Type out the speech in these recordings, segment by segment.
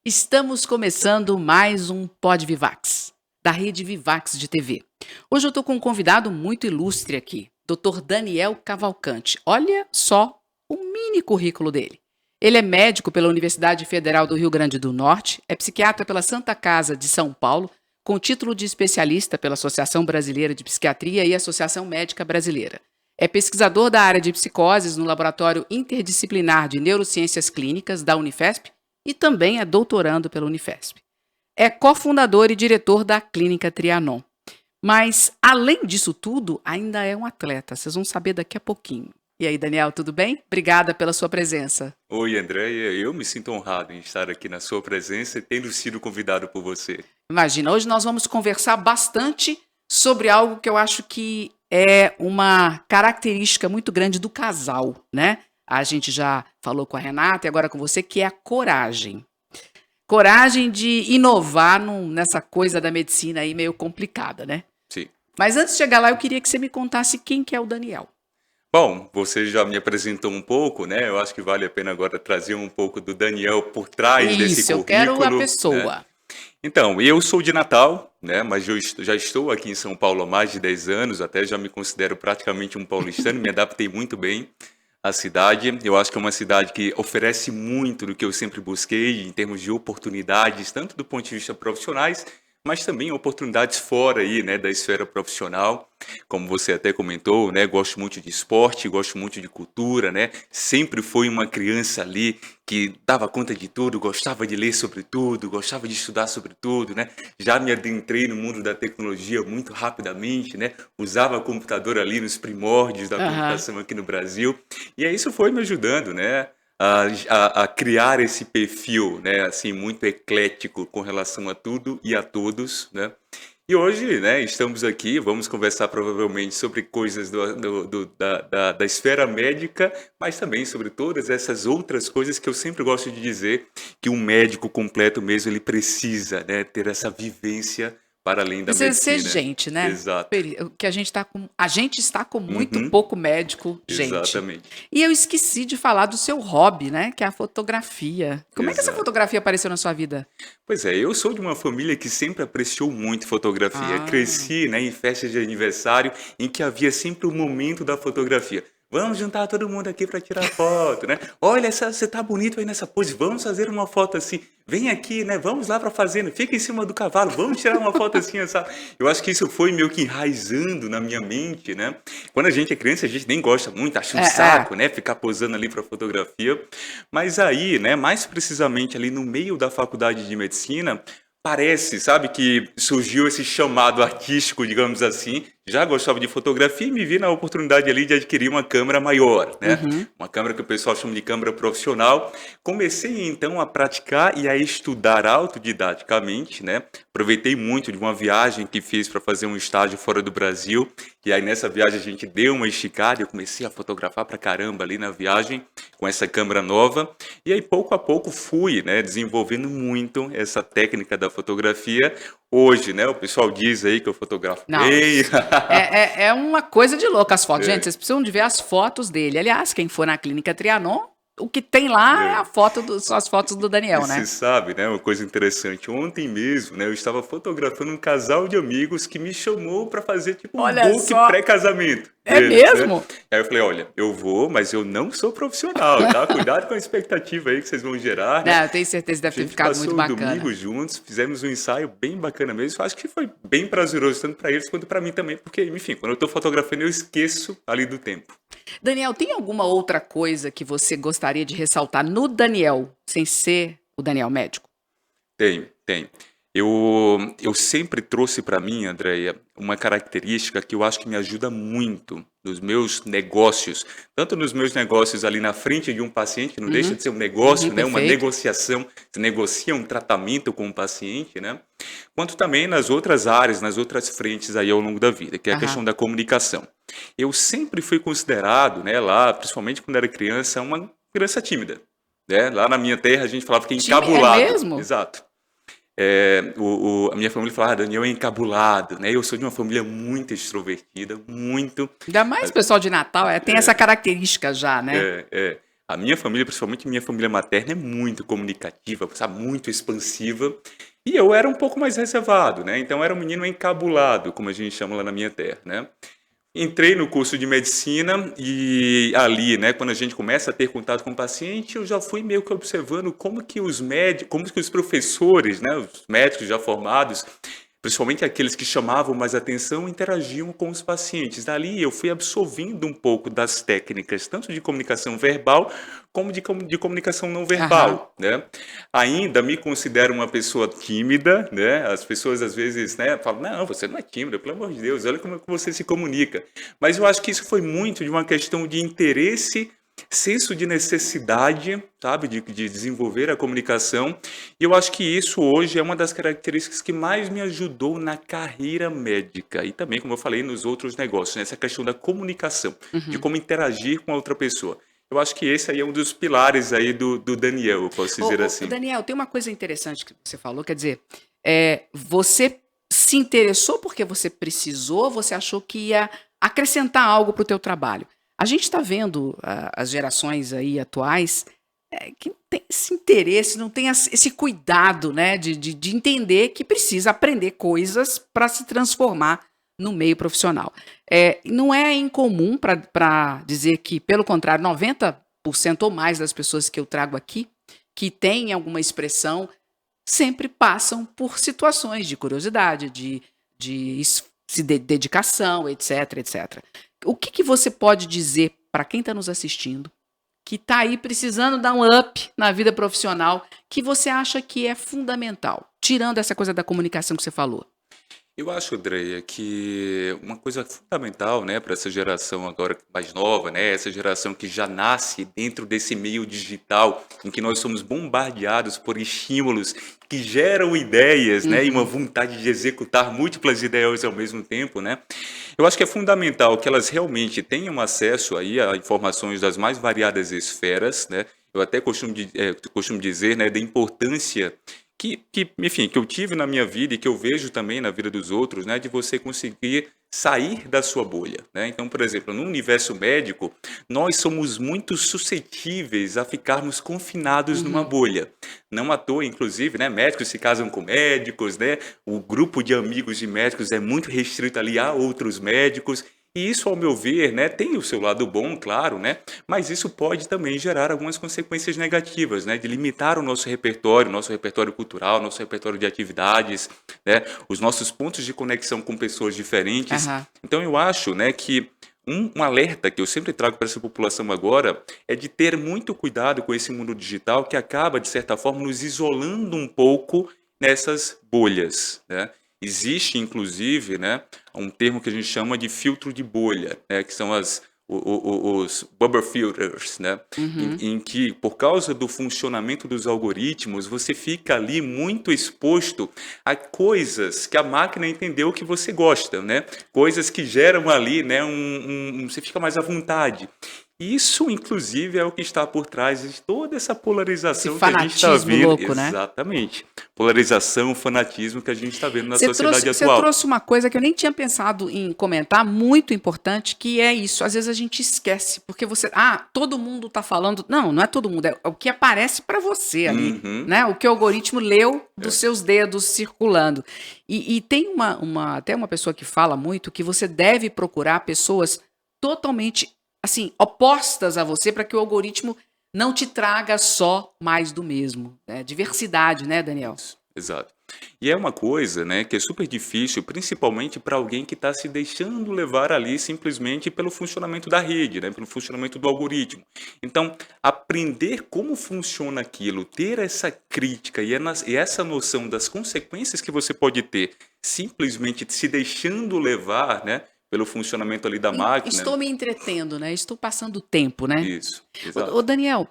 Estamos começando mais um Pod Vivax, da rede Vivax de TV. Hoje eu estou com um convidado muito ilustre aqui, Dr. Daniel Cavalcante. Olha só o mini currículo dele. Ele é médico pela Universidade Federal do Rio Grande do Norte, é psiquiatra pela Santa Casa de São Paulo, com título de especialista pela Associação Brasileira de Psiquiatria e Associação Médica Brasileira. É pesquisador da área de psicoses no Laboratório Interdisciplinar de Neurociências Clínicas da Unifesp e também é doutorando pela Unifesp. É cofundador e diretor da Clínica Trianon. Mas, além disso tudo, ainda é um atleta. Vocês vão saber daqui a pouquinho. E aí, Daniel, tudo bem? Obrigada pela sua presença. Oi, Andréia. Eu me sinto honrado em estar aqui na sua presença e tendo sido convidado por você. Imagina, hoje nós vamos conversar bastante sobre algo que eu acho que é uma característica muito grande do casal, né? A gente já falou com a Renata e agora com você, que é a coragem. Coragem de inovar nessa coisa da medicina aí meio complicada, né? Sim. Mas antes de chegar lá, eu queria que você me contasse quem que é o Daniel. Bom, você já me apresentou um pouco, né? Eu acho que vale a pena agora trazer um pouco do Daniel por trás desse Isso, eu currículo, quero a né? pessoa. Então, eu sou de Natal, né? Mas eu já estou aqui em São Paulo há mais de 10 anos, até já me considero praticamente um paulistano, me adaptei muito bem à cidade. Eu acho que é uma cidade que oferece muito do que eu sempre busquei em termos de oportunidades, tanto do ponto de vista profissionais, mas também oportunidades fora aí, né, da esfera profissional. Como você até comentou, né, gosto muito de esporte, gosto muito de cultura, né? Sempre fui uma criança ali que dava conta de tudo, gostava de ler sobre tudo, gostava de estudar sobre tudo, né? Já me adentrei no mundo da tecnologia muito rapidamente, né? Usava computador ali nos primórdios da Aham. computação aqui no Brasil. E aí isso foi me ajudando, né? A criar esse perfil, né? Assim, muito eclético com relação a tudo e a todos, né? E hoje, né, estamos aqui, vamos conversar provavelmente sobre coisas da esfera médica, mas também sobre todas essas outras coisas que eu sempre gosto de dizer que um médico completo mesmo, ele precisa, né, ter essa vivência para além da Precisa ser medicina. gente, né? Exato. Que a gente está com muito Uhum, pouco médico, gente. exatamente. E eu esqueci de falar do seu hobby, né? Que é a fotografia. Como é que essa Exato. fotografia apareceu na sua vida? Pois é, eu sou de uma família que sempre apreciou muito fotografia. Ah, Cresci, né, em festas de aniversário em que havia sempre o momento da fotografia. Vamos juntar todo mundo aqui para tirar foto, né? Olha, você tá bonito aí nessa pose, vamos fazer uma foto assim. Vem aqui, né? Vamos lá para a fazenda, fica em cima do cavalo, vamos tirar uma foto assim, essa. Eu acho que isso foi meio que enraizando na minha mente, né? Quando a gente é criança, a gente nem gosta muito, acha um é. saco, né? Ficar posando ali para fotografia. Mas aí, né, mais precisamente ali no meio da faculdade de medicina, parece, sabe, que surgiu esse chamado artístico, digamos assim. Já gostava de fotografia e me vi na oportunidade ali de adquirir uma câmera maior, né? Uhum. Uma câmera que o pessoal chama de câmera profissional. Comecei então a praticar e a estudar autodidaticamente, né? Aproveitei muito de uma viagem que fiz para fazer um estágio fora do Brasil. E aí nessa viagem a gente deu uma esticada e eu comecei a fotografar pra caramba ali na viagem com essa câmera nova. E aí pouco a pouco fui, né, desenvolvendo muito essa técnica da fotografia. Hoje, né, o pessoal diz aí que eu fotografo Não, bem. é uma coisa de louco as fotos. Gente, É, vocês precisam de ver as fotos dele. Aliás, quem for na Clínica Trianon, o que tem lá é é. são as fotos do E Daniel, você né? sabe, né, uma coisa interessante. Ontem mesmo, né, eu estava fotografando um casal de amigos que me chamou para fazer tipo um Olha book só, pré-casamento é deles, né? mesmo? Aí eu falei, olha, eu vou, mas eu não sou profissional, tá? Cuidado com a expectativa aí que vocês vão gerar, né? Não, eu tenho certeza que A deve ter gente ficado muito passou o domingo bacana. juntos, fizemos um ensaio bem bacana mesmo. Acho que foi bem prazeroso, tanto para eles quanto para mim também, porque, enfim, quando eu estou fotografando, eu esqueço ali do tempo. Daniel, tem alguma outra coisa que você gostaria de ressaltar no Daniel, sem ser o Daniel médico? Tem, tem. Eu sempre trouxe para mim, Andréia, uma característica que eu acho que me ajuda muito nos meus negócios, tanto nos meus negócios ali na frente de um paciente, que não deixa Uhum, de ser um uhum, negócio, né, uma perfeito. negociação, você negocia um tratamento com o paciente, né, quanto também nas outras áreas, nas outras frentes aí ao longo da vida, que é a Aham. questão da comunicação. Eu sempre fui considerado, né, lá, principalmente quando era criança, uma criança tímida, né? Lá na minha terra a gente falava que é É encabulado, mesmo? exato. A minha família fala, Daniel é encabulado, né? Eu sou de uma família muito extrovertida, muito. Ainda mais o pessoal de Natal, tem essa característica já, né? É. A minha família, principalmente minha família materna, é muito comunicativa, sabe? Muito expansiva. E eu era um pouco mais reservado, né? Então eu era um menino encabulado, como a gente chama lá na minha terra, né? Entrei no curso de medicina e ali, né, quando a gente começa a ter contato com o paciente, eu já fui meio que observando como que os médicos, como que os professores, né, os médicos já formados, principalmente aqueles que chamavam mais atenção, interagiam com os pacientes. Dali eu fui absorvendo um pouco das técnicas, tanto de comunicação verbal como de comunicação não Aham. verbal, né? Ainda me considero uma pessoa tímida, né? As pessoas às vezes, né, falam, não, você não é tímida, pelo amor de Deus, olha como é que você se comunica. Mas eu acho que isso foi muito de uma questão de interesse, senso de necessidade, sabe, de desenvolver a comunicação. E eu acho que isso hoje é uma das características que mais me ajudou na carreira médica e também, como eu falei, nos outros negócios, né? Essa questão da comunicação, de Uhum. como interagir com a outra pessoa. Eu acho que esse aí é um dos pilares aí do Daniel, eu posso dizer Ô, assim. Daniel, tem uma coisa interessante que você falou, quer dizer, você se interessou porque você precisou, você achou que ia acrescentar algo para o teu trabalho. A gente está vendo as gerações aí atuais que não tem esse interesse, não tem esse cuidado, né, de entender que precisa aprender coisas para se transformar no meio profissional. Não é incomum para dizer que, pelo contrário, 90% ou mais das pessoas que eu trago aqui que têm alguma expressão, sempre passam por situações de curiosidade, de dedicação, etc, etc. O que você pode dizer para quem está nos assistindo, que está aí precisando dar um up na vida profissional, que você acha que é fundamental, tirando essa coisa da comunicação que você falou? Eu acho, Andreia, que uma coisa fundamental, né, para essa geração agora mais nova, né, essa geração que já nasce dentro desse meio digital, em que nós somos bombardeados por estímulos que geram ideias, né, e uma Uhum. vontade de executar múltiplas ideias ao mesmo tempo, né? Eu acho que é fundamental que elas realmente tenham acesso aí a informações das mais variadas esferas, né? Eu até costumo dizer, né, da importância enfim, que eu tive na minha vida e que eu vejo também na vida dos outros, né, de você conseguir sair da sua bolha, né? Então, por exemplo, no universo médico, nós somos muito suscetíveis a ficarmos confinados numa Uhum. bolha. Não à toa, inclusive, né, médicos se casam com médicos, né? O grupo de amigos de médicos é muito restrito ali a outros médicos. E isso, ao meu ver, né, tem o seu lado bom, claro, né, mas isso pode também gerar algumas consequências negativas, né, de limitar o nosso repertório cultural, nosso repertório de atividades, né, os nossos pontos de conexão com pessoas diferentes. Aham. Então, eu acho, né, que um alerta que eu sempre trago para essa população agora é de ter muito cuidado com esse mundo digital que acaba, de certa forma, nos isolando um pouco nessas bolhas, né? Existe, inclusive, né, um termo que a gente chama de filtro de bolha, né, que são os bubble filters, né, Uhum. em que, por causa do funcionamento dos algoritmos, você fica ali muito exposto a coisas que a máquina entendeu que você gosta, né, coisas que geram ali, né, você fica mais à vontade. Isso, inclusive, é o que está por trás de toda essa Esse polarização que a gente está fanatismo vendo. louco, né? Exatamente. Polarização, fanatismo que a gente está vendo na Você sociedade trouxe, você atual. trouxe uma coisa que eu nem tinha pensado em comentar, muito importante, que é isso. Às vezes a gente esquece, porque todo mundo está falando. Não, não é todo mundo, é o que aparece para você ali, Uhum. né? O que o algoritmo leu dos É. seus dedos circulando. E tem até uma pessoa que fala muito que você deve procurar pessoas totalmente, assim, opostas a você, para que o algoritmo não te traga só mais do mesmo, né? Diversidade, né, Daniel? Isso, exato. E é uma coisa, né, que é super difícil, principalmente para alguém que está se deixando levar ali simplesmente pelo funcionamento da rede, né, pelo funcionamento do algoritmo. Então, aprender como funciona aquilo, ter essa crítica e essa noção das consequências que você pode ter simplesmente se deixando levar, né, pelo funcionamento ali da máquina. Estou me entretendo, né? Estou passando tempo, né? Isso, Ô, exato. Daniel,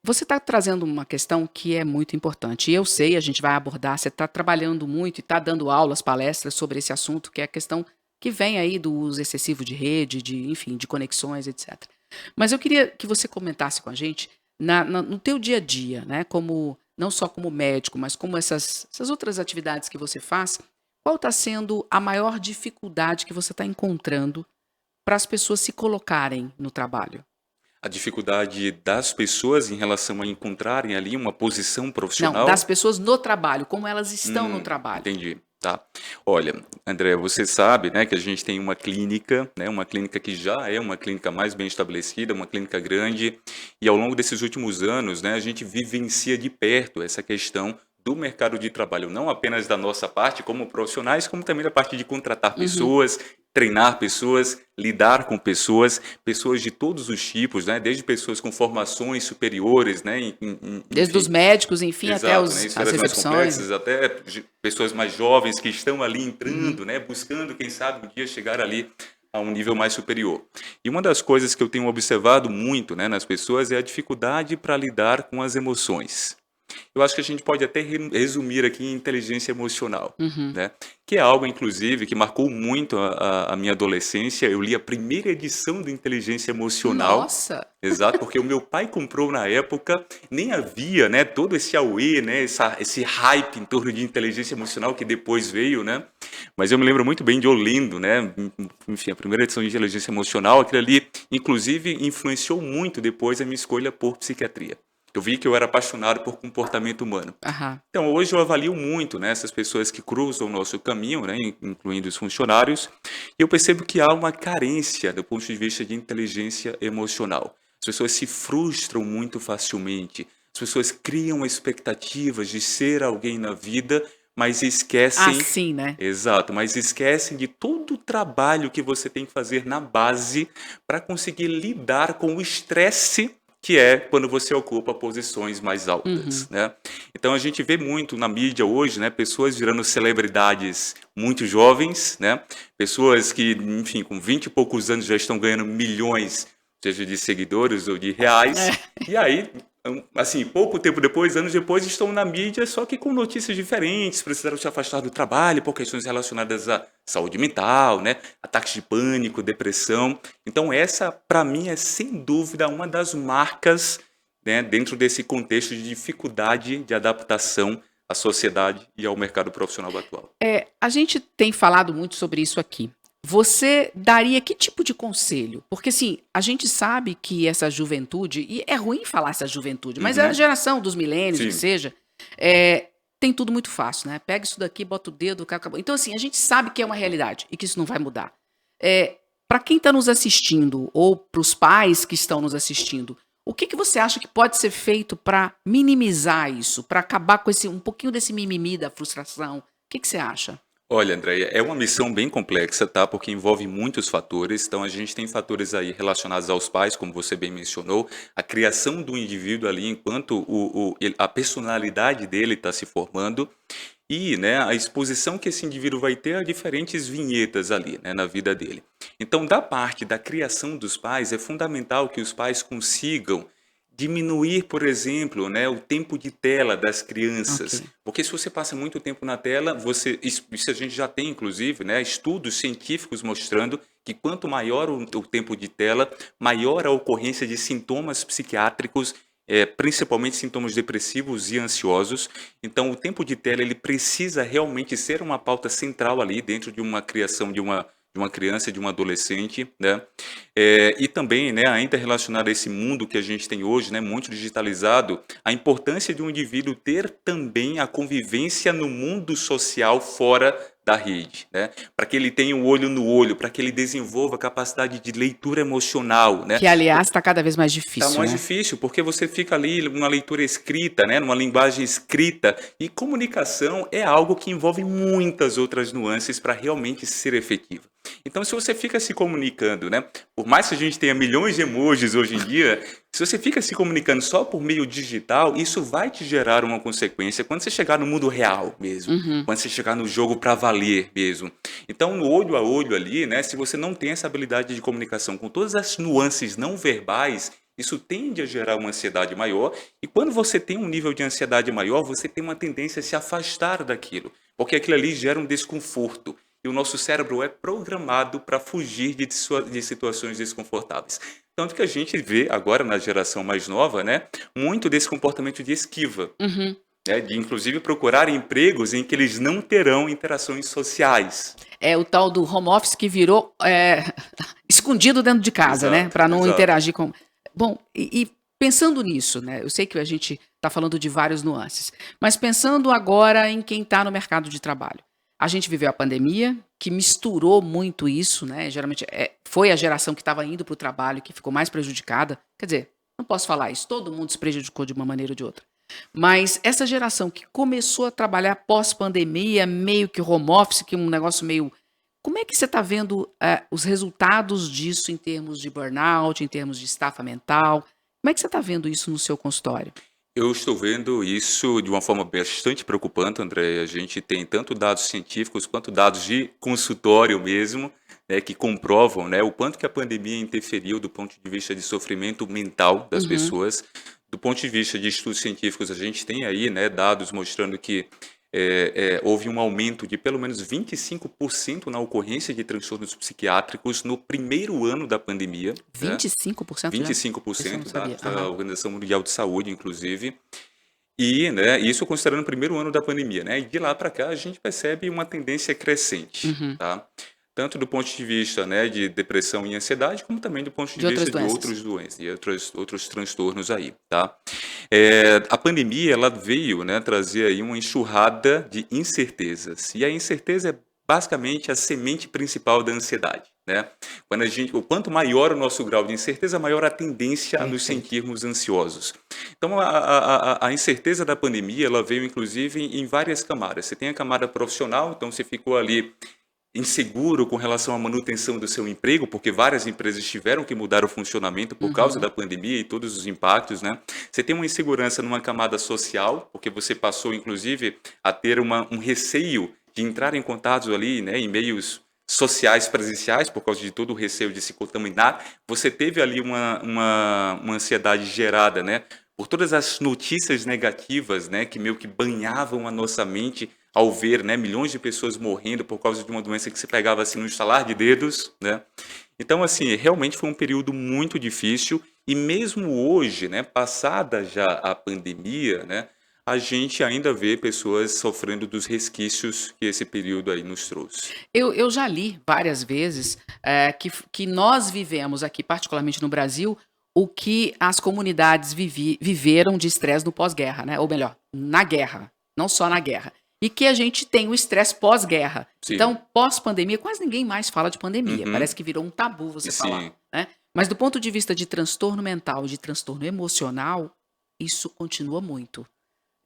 você está trazendo uma questão que é muito importante. E eu sei, a gente vai abordar, você está trabalhando muito e está dando aulas, palestras sobre esse assunto, que é a questão que vem aí do uso excessivo de rede, enfim, de conexões, etc. Mas eu queria que você comentasse com a gente no teu dia a dia, né? Como não só como médico, mas como essas outras atividades que você faz, qual está sendo a maior dificuldade que você está encontrando para as pessoas se colocarem no trabalho? A dificuldade das pessoas em relação a encontrarem ali uma posição Não, das profissional. pessoas no trabalho, como elas estão no trabalho. Entendi, tá. Olha, André, você sabe, né, que a gente tem uma clínica, né, uma clínica que já é uma clínica mais bem estabelecida, uma clínica grande, e ao longo desses últimos anos, né, a gente vivencia de perto essa questão do mercado de trabalho, não apenas da nossa parte como profissionais, como também da parte de contratar Uhum. pessoas, treinar pessoas, lidar com pessoas, pessoas de todos os tipos, né, desde pessoas com formações superiores, né, Desde os enfim. médicos, enfim, até Exato, né, as esferas mais recepções. complexas, até pessoas mais jovens que estão ali Uhum. entrando, né, buscando, quem sabe, um dia chegar ali a um nível mais superior. E uma das coisas que eu tenho observado muito, né, nas pessoas é a dificuldade para lidar com as emoções. Eu acho que a gente pode até resumir aqui em inteligência emocional, Uhum. né? Que é algo, inclusive, que marcou muito a minha adolescência. Eu li a primeira edição do Inteligência Emocional, Nossa! exato, porque o meu pai comprou na época, nem havia, né, todo esse auê, né, esse hype em torno de inteligência emocional que depois veio, né? Mas eu me lembro muito bem de eu lendo, né, enfim, a primeira edição de inteligência emocional, aquilo ali, inclusive, influenciou muito depois a minha escolha por psiquiatria. Eu vi que eu era apaixonado por comportamento humano. Aham. Então, hoje eu avalio muito, né, essas pessoas que cruzam o nosso caminho, né, incluindo os funcionários, e eu percebo que há uma carência do ponto de vista de inteligência emocional. As pessoas se frustram muito facilmente, as pessoas criam expectativas de ser alguém na vida, mas esquecem, Assim, né? exato, mas esquecem de todo o trabalho que você tem que fazer na base para conseguir lidar com o estresse que é quando você ocupa posições mais altas, Uhum. né? Então a gente vê muito na mídia hoje, né, pessoas virando celebridades muito jovens, né? Pessoas que, enfim, com 20 e poucos anos já estão ganhando milhões, seja de seguidores ou de reais. É. E aí, assim, pouco tempo depois, anos depois, estão na mídia, só que com notícias diferentes, precisaram se afastar do trabalho por questões relacionadas à saúde mental, né? Ataques de pânico, depressão. Então essa, para mim, é sem dúvida uma das marcas, né, dentro desse contexto de dificuldade de adaptação à sociedade e ao mercado profissional atual. A gente tem falado muito sobre isso aqui. Você daria que tipo de conselho? Porque, assim, a gente sabe que essa juventude, e é ruim falar essa juventude, mas é a Uhum. geração dos milênios, o que Sim. seja, é, tem tudo muito fácil, né? Pega isso daqui, bota o dedo, acabou. Então, assim, a gente sabe que é uma realidade e que isso não vai mudar. Para quem está nos assistindo, ou para os pais que estão nos assistindo, o que você acha que pode ser feito para minimizar isso, para acabar com um pouquinho desse mimimi da frustração? O que você acha? Olha, Andréia, é uma missão bem complexa, tá? Porque envolve muitos fatores. Então, a gente tem fatores aí relacionados aos pais, como você bem mencionou, a criação do indivíduo ali enquanto a personalidade dele está se formando e, né, a exposição que esse indivíduo vai ter a diferentes vinhetas ali, né, na vida dele. Então, da parte da criação dos pais, é fundamental que os pais consigam diminuir, por exemplo, né, o tempo de tela das crianças, Ok. porque se você passa muito tempo na tela, isso a gente já tem, inclusive, né, estudos científicos mostrando que quanto maior o tempo de tela, maior a ocorrência de sintomas psiquiátricos, principalmente sintomas depressivos e ansiosos. Então, o tempo de tela ele precisa realmente ser uma pauta central ali dentro de uma criação de uma criança, de um adolescente, né? E também, né, ainda relacionado a esse mundo que a gente tem hoje, né, muito digitalizado, a importância de um indivíduo ter também a convivência no mundo social fora da rede, né? Para que ele tenha o olho no olho, para que ele desenvolva a capacidade de leitura emocional, né? Que, aliás, está cada vez mais Tá difícil, mais né? difícil, porque você fica ali numa leitura escrita, né, numa linguagem escrita, e comunicação é algo que envolve muitas outras nuances para realmente ser efetiva. Então, se você fica se comunicando, né, por mais que a gente tenha milhões de emojis hoje em dia, se você fica se comunicando só por meio digital, isso vai te gerar uma consequência quando você chegar no mundo real mesmo, Uhum. quando você chegar no jogo para valer mesmo. Então, no olho a olho ali, né, se você não tem essa habilidade de comunicação com todas as nuances não verbais, isso tende a gerar uma ansiedade maior, e quando você tem um nível de ansiedade maior, você tem uma tendência a se afastar daquilo, porque aquilo ali gera um desconforto, e o nosso cérebro é programado para fugir de situações desconfortáveis. Tanto que a gente vê agora na geração mais nova, né, muito desse comportamento de esquiva. Uhum. né, de inclusive procurar empregos em que eles não terão interações sociais. É o tal do home office que virou escondido dentro de casa, né? Exato, Para não exato. interagir com. Bom, e pensando nisso, né? Eu sei que a gente está falando de várias nuances, mas pensando agora em quem está no mercado de trabalho. A gente viveu a pandemia, que misturou muito isso, né? Geralmente foi a geração que estava indo para o trabalho que ficou mais prejudicada. Quer dizer, não posso falar isso, todo mundo se prejudicou de uma maneira ou de outra. Mas essa geração que começou a trabalhar pós-pandemia, meio que home office, que é um negócio meio. Como é que você está vendo os resultados disso em termos de burnout, em termos de estafa mental? Como é que você está vendo isso no seu consultório? Eu estou vendo isso de uma forma bastante preocupante, André. A gente tem tanto dados científicos quanto dados de consultório mesmo, né, que comprovam, né, o quanto que a pandemia interferiu do ponto de vista de sofrimento mental das Uhum. pessoas. Do ponto de vista de estudos científicos, a gente tem aí, né, dados mostrando que houve um aumento de pelo menos 25% na ocorrência de transtornos psiquiátricos no primeiro ano da pandemia, né? 25% já? Isso eu não 25% sabia. da Aham. Organização Mundial de Saúde, inclusive. E, né, isso considerando o primeiro ano da pandemia, né? E de lá para cá a gente percebe uma tendência crescente, Uhum. tá? Tanto do ponto de vista, né, de depressão e ansiedade, como também do ponto de De outras vista de doenças. outras doenças e outros transtornos aí, tá? A pandemia ela veio, né, trazer aí uma enxurrada de incertezas. E a incerteza é basicamente a semente principal da ansiedade, né? O quanto maior o nosso grau de incerteza, maior a tendência a nos Perfeito. sentirmos ansiosos. Então, a incerteza da pandemia, ela veio inclusive em várias camadas. Você tem a camada profissional, então você ficou ali inseguro com relação à manutenção do seu emprego, porque várias empresas tiveram que mudar o funcionamento por causa Uhum. da pandemia e todos os impactos, né? Você tem uma insegurança numa camada social, porque você passou, inclusive, a ter um receio de entrar em contatos ali, né, em meios sociais presenciais, por causa de todo o receio de se contaminar. Você teve ali uma ansiedade gerada, né, por todas as notícias negativas, né, que meio que banhavam a nossa mente ao ver, né, milhões de pessoas morrendo por causa de uma doença que se pegava assim no estalar de dedos, né? Então, assim, realmente foi um período muito difícil e mesmo hoje, né, passada já a pandemia, né, a gente ainda vê pessoas sofrendo dos resquícios que esse período aí nos trouxe. Eu já li várias vezes que nós vivemos aqui, particularmente no Brasil, o que as comunidades viveram de estresse no pós-guerra, né? Ou melhor, na guerra, não só na guerra. E que a gente tem o estresse pós-guerra. Sim. Então, pós-pandemia, quase ninguém mais fala de pandemia. Uhum. Parece que virou um tabu você falar, Sim. né? Mas do ponto de vista de transtorno mental, de transtorno emocional, isso continua muito.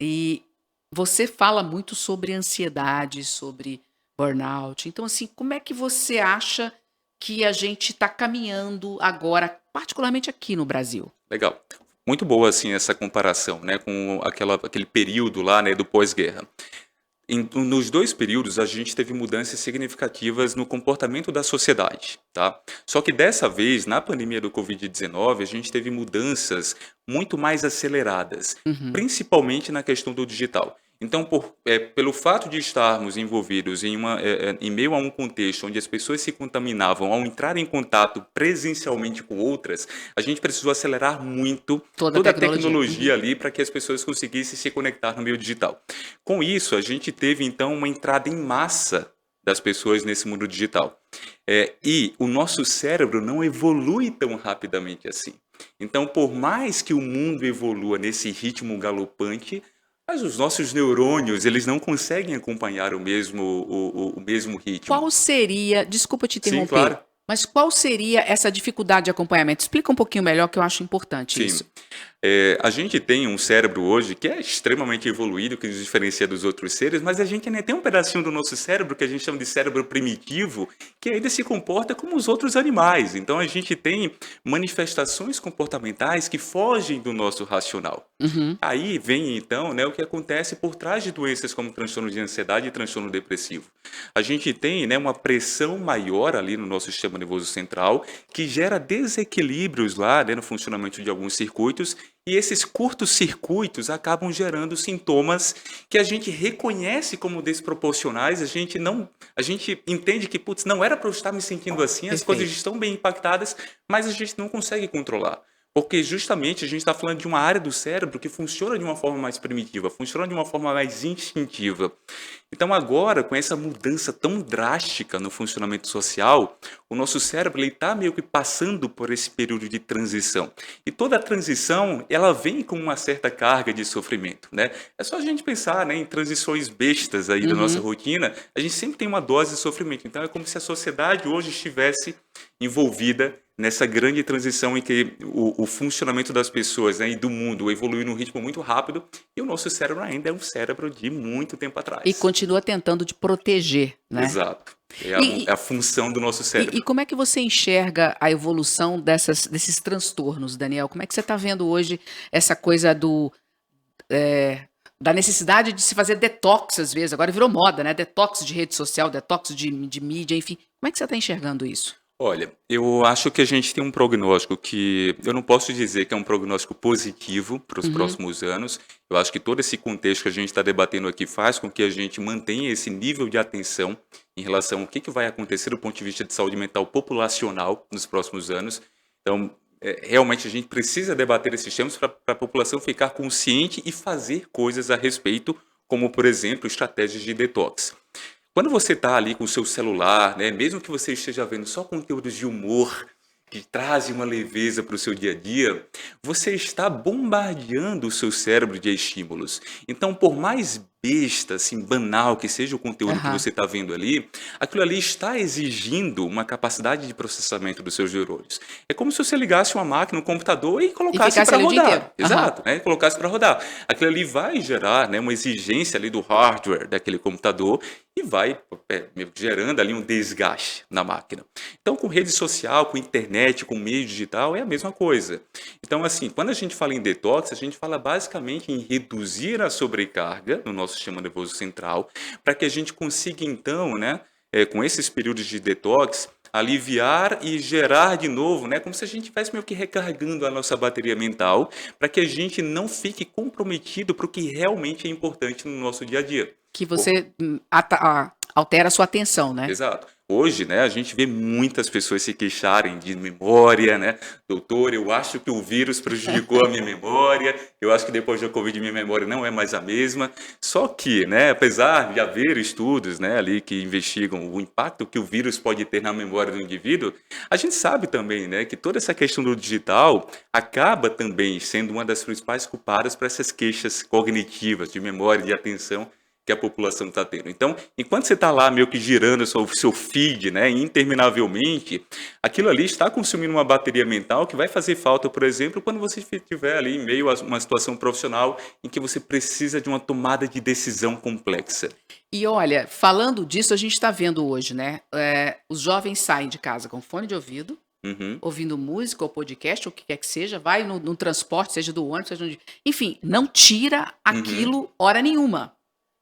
E você fala muito sobre ansiedade, sobre burnout. Então, assim, como é que você acha que a gente está caminhando agora, particularmente aqui no Brasil? Legal. Muito boa assim essa comparação, né, com aquele período lá, né, do pós-guerra. Nos dois períodos, a gente teve mudanças significativas no comportamento da sociedade, tá? Só que dessa vez, na pandemia do Covid-19, a gente teve mudanças muito mais aceleradas, Uhum. principalmente na questão do digital. Então, pelo fato de estarmos envolvidos em meio a um contexto onde as pessoas se contaminavam ao entrar em contato presencialmente com outras, a gente precisou acelerar muito Toda a toda a tecnologia. Uhum. tecnologia ali para que as pessoas conseguissem se conectar no meio digital. Com isso, a gente teve então uma entrada em massa das pessoas nesse mundo digital. E o nosso cérebro não evolui tão rapidamente assim. Então, por mais que o mundo evolua nesse ritmo galopante, mas os nossos neurônios, eles não conseguem acompanhar o mesmo ritmo. Qual seria, desculpa te Sim, interromper, claro. mas qual seria essa dificuldade de acompanhamento? Explica um pouquinho melhor que eu acho importante Sim. isso. A gente tem um cérebro hoje que é extremamente evoluído, que nos diferencia dos outros seres, mas a gente ainda tem um pedacinho do nosso cérebro que a gente chama de cérebro primitivo, que ainda se comporta como os outros animais. Então a gente tem manifestações comportamentais que fogem do nosso racional. Uhum. Aí vem então, né, o que acontece por trás de doenças como transtorno de ansiedade e transtorno depressivo. A gente tem, né, uma pressão maior ali no nosso sistema nervoso central que gera desequilíbrios lá, né, no funcionamento de alguns circuitos e esses curtos-circuitos acabam gerando sintomas que a gente reconhece como desproporcionais, a gente entende que, putz, não era para eu estar me sentindo assim, as coisas Perfeito. estão bem impactadas, mas a gente não consegue controlar. Porque justamente a gente está falando de uma área do cérebro que funciona de uma forma mais primitiva, funciona de uma forma mais instintiva. Então agora, com essa mudança tão drástica no funcionamento social, o nosso cérebro está meio que passando por esse período de transição. E toda a transição, ela vem com uma certa carga de sofrimento, né? É só a gente pensar, né, em transições bestas aí da nossa Uhum. rotina, a gente sempre tem uma dose de sofrimento. Então é como se a sociedade hoje estivesse envolvida nessa grande transição em que o funcionamento das pessoas, né, e do mundo evolui num ritmo muito rápido e o nosso cérebro ainda é um cérebro de muito tempo E atrás. continua tentando te proteger, né. Exato. E É a função do nosso e cérebro. como é que você enxerga a evolução desses transtornos, Daniel? Como é que você está vendo hoje essa coisa eh, da necessidade de se fazer detox, às vezes, agora virou moda, né, detox de rede social, detox de mídia, enfim. Como é que você está enxergando isso? Olha, eu acho que a gente tem um prognóstico que eu não posso dizer que é um prognóstico positivo para os Uhum. próximos anos. Eu acho que todo esse contexto que a gente está debatendo aqui faz com que a gente mantenha esse nível de atenção em relação ao que vai acontecer do ponto de vista de saúde mental populacional nos próximos anos. Então, realmente a gente precisa debater esses temas para a população ficar consciente e fazer coisas a respeito, como, por exemplo, estratégias de detox. Quando você está ali com o seu celular, né, mesmo que você esteja vendo só conteúdos de humor que trazem uma leveza para o seu dia a dia, você está bombardeando o seu cérebro de estímulos. Então, por mais besta, assim, banal que seja o conteúdo que Aham. você está vendo ali, aquilo ali está exigindo uma capacidade de processamento dos seus neurônios. É como se você ligasse uma máquina, um computador e E colocasse ficasse para ali o dia inteiro. rodar. Aham. Exato, né? Colocasse para rodar. Aquilo ali vai gerar, né, uma exigência ali do hardware daquele computador e vai meio que gerando ali um desgaste na máquina. Então, com rede social, com internet, com meio digital, é a mesma coisa. Então, assim, quando a gente fala em detox, a gente fala basicamente em reduzir a sobrecarga no nosso sistema nervoso central, para que a gente consiga, então, né, com esses períodos de detox, aliviar e gerar de novo, né, como se a gente estivesse meio que recarregando a nossa bateria mental, para que a gente não fique comprometido para o que realmente é importante no nosso dia a dia. Que você, altera a sua atenção, né. Exato. Hoje, né, a gente vê muitas pessoas se queixarem de memória, né? Doutor, eu acho que o vírus prejudicou a minha memória, eu acho que depois da Covid minha memória não é mais a mesma. Só que, né, apesar de haver estudos, né, ali que investigam o impacto que o vírus pode ter na memória do indivíduo, a gente sabe também, né, que toda essa questão do digital acaba também sendo uma das principais culpadas para essas queixas cognitivas de memória e de atenção que a população está tendo. Então, enquanto você está lá meio que girando o seu feed, né, interminavelmente, aquilo ali está consumindo uma bateria mental que vai fazer falta, por exemplo, quando você estiver ali em meio a uma situação profissional em que você precisa de uma tomada de decisão complexa. E olha, falando disso, a gente está vendo hoje, né, os jovens saem de casa com fone de ouvido, Uhum, ouvindo música ou podcast, ou o que quer que seja, vai no transporte, seja do ônibus, seja onde enfim, não tira uhum, aquilo hora nenhuma,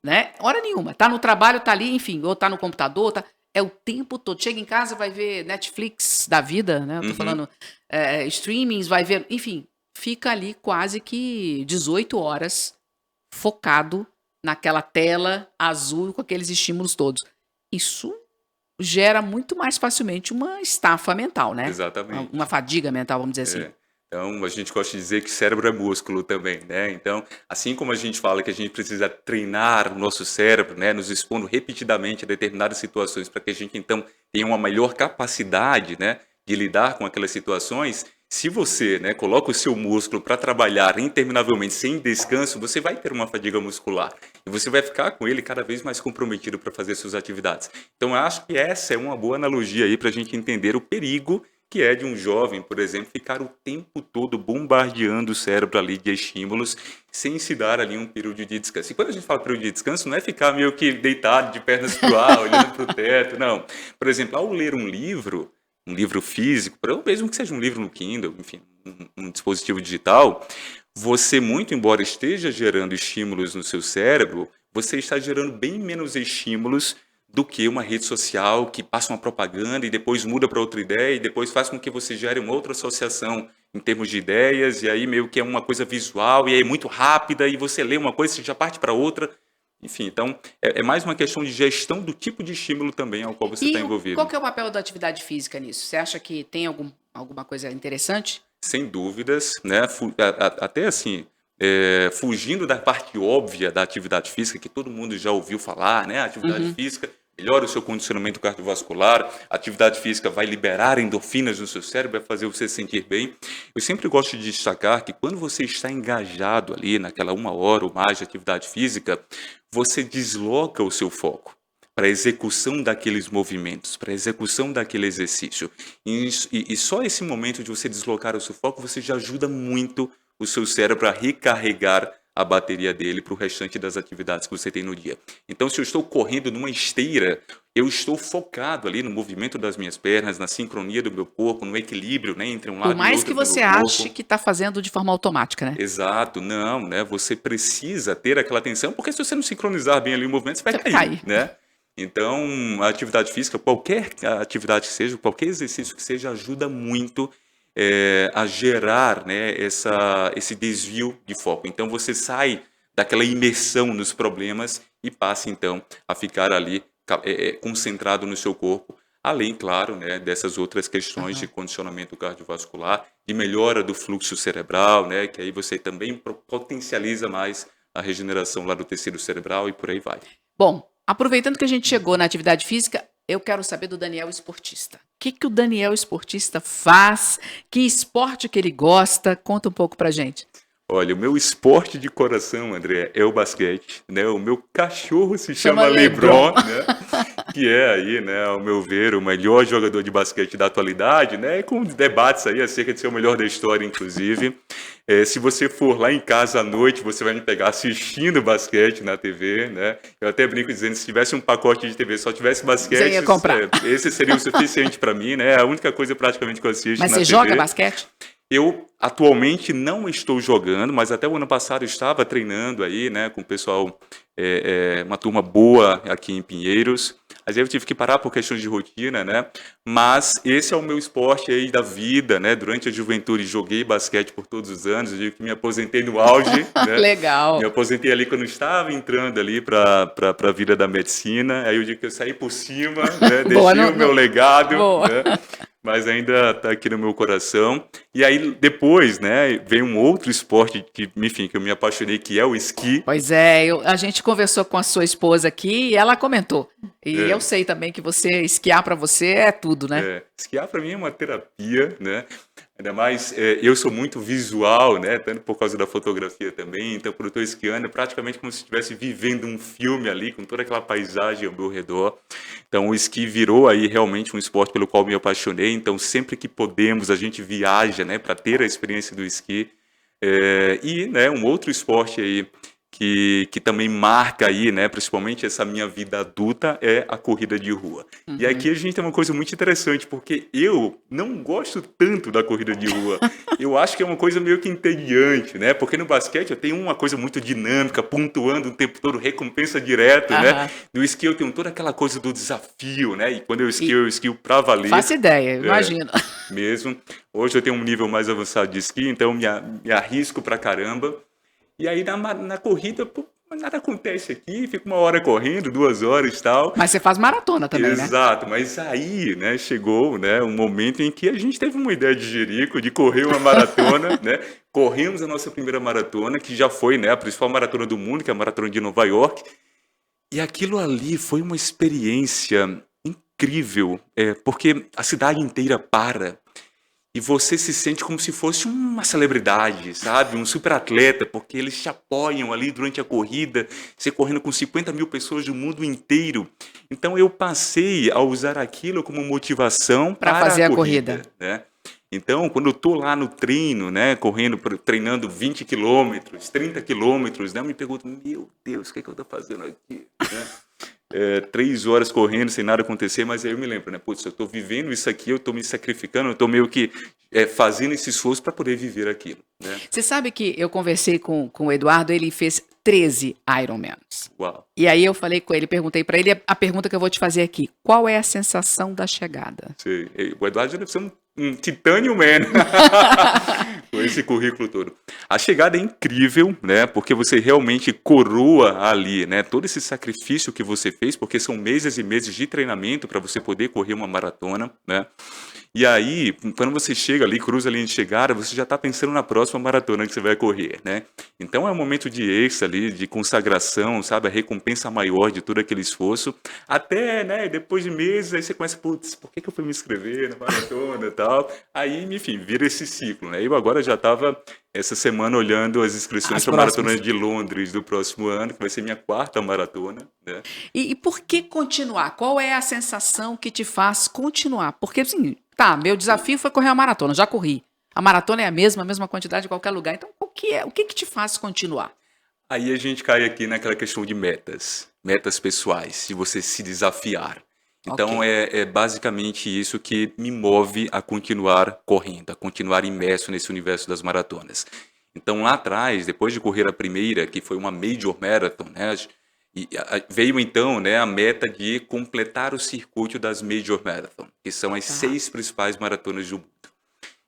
né, hora nenhuma. Tá no trabalho, tá ali, enfim, ou tá no computador, tá é o tempo todo. Chega em casa, vai ver Netflix da vida, né, eu tô uhum. falando, streamings, vai ver enfim, fica ali quase que 18 horas focado naquela tela azul com aqueles estímulos todos. Isso gera muito mais facilmente uma estafa mental, né, uma Exatamente. fadiga mental, vamos dizer assim. É. Então, a gente gosta de dizer que cérebro é músculo também, né? Então, assim como a gente fala que a gente precisa treinar o nosso cérebro, né, nos expondo repetidamente a determinadas situações para que a gente então tenha uma melhor capacidade, né, de lidar com aquelas situações, se você, né, coloca o seu músculo para trabalhar interminavelmente sem descanso, você vai ter uma fadiga muscular e você vai ficar com ele cada vez mais comprometido para fazer suas atividades. Então, eu acho que essa é uma boa analogia aí para a gente entender o perigo que é de um jovem, por exemplo, ficar o tempo todo bombardeando o cérebro ali de estímulos, sem se dar ali um período de descanso. E quando a gente fala período de descanso, não é ficar meio que deitado de pernas para o ar, olhando para o teto, não. Por exemplo, ao ler um livro físico, ou mesmo que seja um livro no Kindle, enfim, um dispositivo digital, você, muito embora esteja gerando estímulos no seu cérebro, você está gerando bem menos estímulos do que uma rede social que passa uma propaganda e depois muda para outra ideia e depois faz com que você gere uma outra associação em termos de ideias e aí meio que é uma coisa visual e aí é muito rápida e você lê uma coisa e já parte para outra. Enfim, então é mais uma questão de gestão do tipo de estímulo também ao qual você está E qual envolvido. que é o papel da atividade física nisso? Você acha que tem alguma coisa interessante? Sem dúvidas, né? Até assim, fugindo da parte óbvia da atividade física, que todo mundo já ouviu falar, né? A atividade Uhum. física melhora o seu condicionamento cardiovascular, a atividade física vai liberar endorfinas no seu cérebro, vai fazer você se sentir bem. Eu sempre gosto de destacar que quando você está engajado ali naquela 1 hora ou mais de atividade física, você desloca o seu foco para a execução daqueles movimentos, para a execução daquele exercício. E só esse momento de você deslocar o seu foco, você já ajuda muito o seu cérebro a recarregar a bateria dele para o restante das atividades que você tem no dia. Então, se eu estou correndo numa esteira, eu estou focado ali no movimento das minhas pernas, na sincronia do meu corpo, no equilíbrio, né, entre um Por lado e mais que outro do você meu ache corpo. que está fazendo de forma automática, né? Exato, não, né? Você precisa ter aquela atenção, porque se você não sincronizar bem ali o movimento, você vai Você vai cair, cair. né? Então, a atividade física, qualquer atividade que seja, qualquer exercício que seja, ajuda muito a gerar, né, esse desvio de foco. Então, você sai daquela imersão nos problemas e passa, então, a ficar ali concentrado no seu corpo, além, claro, né, dessas outras questões de Aham. condicionamento cardiovascular, de melhora do fluxo cerebral, né, que aí você também potencializa mais a regeneração lá do tecido cerebral e por aí vai. Bom, aproveitando que a gente chegou na atividade física, eu quero saber do Daniel esportista. O que que o Daniel esportista faz? Que esporte que ele gosta? Conta um pouco pra gente. Olha, o meu esporte de coração, André, é o basquete, né? O meu cachorro se Chama chama LeBron. LeBron, né? Que é aí, né, ao meu ver, o melhor jogador de basquete da atualidade, né? E com debates aí acerca de ser o melhor da história, inclusive. Se você for lá em casa à noite, você vai me pegar assistindo basquete na TV, né? Eu até brinco dizendo, se tivesse um pacote de TV, só tivesse Você basquete, ia comprar. esse seria o suficiente para mim, né? É a única coisa praticamente que eu assisto Mas na você joga TV. basquete? Eu atualmente não estou jogando, mas até o ano passado eu estava treinando aí, né, com o pessoal, uma turma boa aqui em Pinheiros. Mas aí eu tive que parar por questões de rotina, né? Mas esse é o meu esporte aí da vida, né? Durante a juventude joguei basquete por todos os anos. Eu digo que me aposentei no auge, né? Me Legal. aposentei ali quando estava entrando ali para a vida da medicina. Aí eu digo que eu saí por cima, né? Boa, Deixei o meu legado, boa. né? Mas ainda está aqui no meu coração. E aí depois, né, veio um outro esporte que, enfim, que eu me apaixonei, que é o esqui. Pois é, a gente conversou com a sua esposa aqui e ela comentou. E eu É, sei também que esquiar pra você é tudo, né? esquiar para mim é uma terapia, né? Ainda mais, eu sou muito visual, né? Tanto por causa da fotografia também. Então, quando eu estou esquiando, é praticamente como se estivesse vivendo um filme ali, com toda aquela paisagem ao meu redor. Então, o esqui virou aí realmente um esporte pelo qual me apaixonei. Então, sempre que podemos, a gente viaja, né? Para ter a experiência do esqui. E, né, um outro esporte aí que também marca aí, né, principalmente essa minha vida adulta, é a corrida de rua. E Uhum. aqui a gente tem uma coisa muito interessante, porque eu não gosto tanto da corrida de rua. Eu acho que é uma coisa meio que entediante, né? Porque no basquete eu tenho uma coisa muito dinâmica, pontuando o tempo todo, recompensa direto, né? Aham. No esqui eu tenho toda aquela coisa do desafio, né? E quando E eu esquio pra valer, faço ideia, eu é, imagino. mesmo. Hoje eu tenho um nível mais avançado de esqui, então me arrisco pra caramba. E aí na corrida, pô, nada acontece aqui, fica 1 hora correndo, 2 horas e tal. Mas você faz maratona também, né? Exato, mas aí, né, chegou, né, um momento em que a gente teve uma ideia de Jerico, de correr uma maratona, né? Corremos a nossa primeira maratona, que já foi, né, a principal maratona do mundo, que é a maratona de Nova York. E aquilo ali foi uma experiência incrível, porque a cidade inteira para. E você se sente como se fosse uma celebridade, sabe? Um super atleta, porque eles te apoiam ali durante a corrida, você correndo com 50 mil pessoas do mundo inteiro. Então eu passei a usar aquilo como motivação Pra para a fazer a corrida, corrida. né? Então, quando eu tô lá no treino, né, correndo, treinando 20 quilômetros, 30 quilômetros, né, eu me pergunto, meu Deus, o que é que eu tô fazendo aqui, né? 3 horas correndo sem nada acontecer, mas aí eu me lembro, né? Putz, eu estou vivendo isso aqui, eu estou me sacrificando, eu estou meio que fazendo esse esforço para poder viver aquilo, né? Você sabe que eu conversei com o Eduardo, ele fez 13 Ironmans. Uau. E aí eu falei com ele, perguntei pra ele a pergunta que eu vou te fazer aqui. Qual é a sensação da chegada? Sei. O Eduardo já deve ser um titânio man com esse currículo todo. A chegada é incrível, né? Porque você realmente coroa ali, né? Todo esse sacrifício que você fez, porque são meses e meses de treinamento para você poder correr uma maratona, né? E aí, quando você chega ali, cruza a linha de chegada, você já está pensando na próxima maratona que você vai correr, né? Então é um momento de êxtase ali, de consagração, sabe? A recompensa maior de todo aquele esforço. Até, né, depois de meses, aí você começa, putz, por que que eu fui me inscrever na maratona e tal? Aí, enfim, vira esse ciclo, né? Eu agora já estava essa semana olhando as inscrições As para a Maratona próximas. de Londres do próximo ano, que vai ser minha quarta maratona, né? E por que continuar? Qual é a sensação que te faz continuar? Porque, assim, tá, meu desafio foi correr a maratona, já corri. A maratona é a mesma quantidade em qualquer lugar. Então, o que te faz continuar? Aí a gente cai aqui naquela questão de metas, metas pessoais, de você se desafiar. Ok, Então é basicamente isso que me move a continuar correndo, a continuar imerso nesse universo das maratonas. Então lá atrás, depois de correr a primeira, que foi uma Major Marathon, né, veio então, né, a meta de completar o circuito das Major Marathon, que são as tá. 6 principais maratonas do mundo.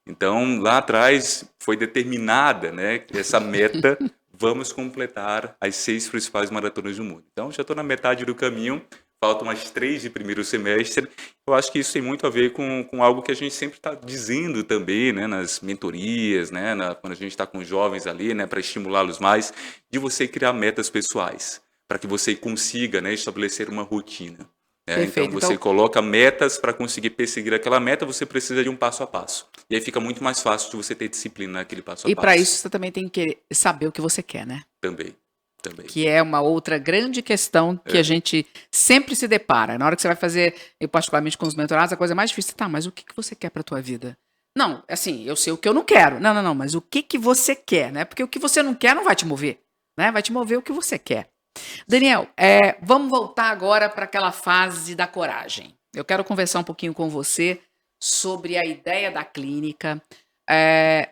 Então, lá atrás foi determinada, né, essa meta, vamos completar as 6 principais maratonas do mundo. Então, já estou na metade do caminho, faltam as 3 de primeiro semestre. Eu acho que isso tem muito a ver com algo que a gente sempre está dizendo também, né, nas mentorias, né, quando a gente está com jovens ali, né, para estimulá-los mais, de você criar metas pessoais, para que você consiga, né, estabelecer uma rotina. Então Perfeito. você Então, coloca metas para conseguir perseguir aquela meta, você precisa de um passo a passo. E aí fica muito mais fácil de você ter disciplina naquele passo a e para passo. isso você também tem que saber o que você quer, né? Também, também. Que é uma outra grande questão que a É, gente sempre se depara. Na hora que você vai fazer, eu particularmente com os mentorados, a coisa mais difícil, tá, mas o que que você quer para a tua vida? Não, assim, eu sei o que eu não quero. Não, não, não, mas o que que você quer, né? Porque o que você não quer não vai te mover, né? Vai te mover o que você quer. Daniel, vamos voltar agora para aquela fase da coragem. Eu quero conversar um pouquinho com você sobre a ideia da clínica,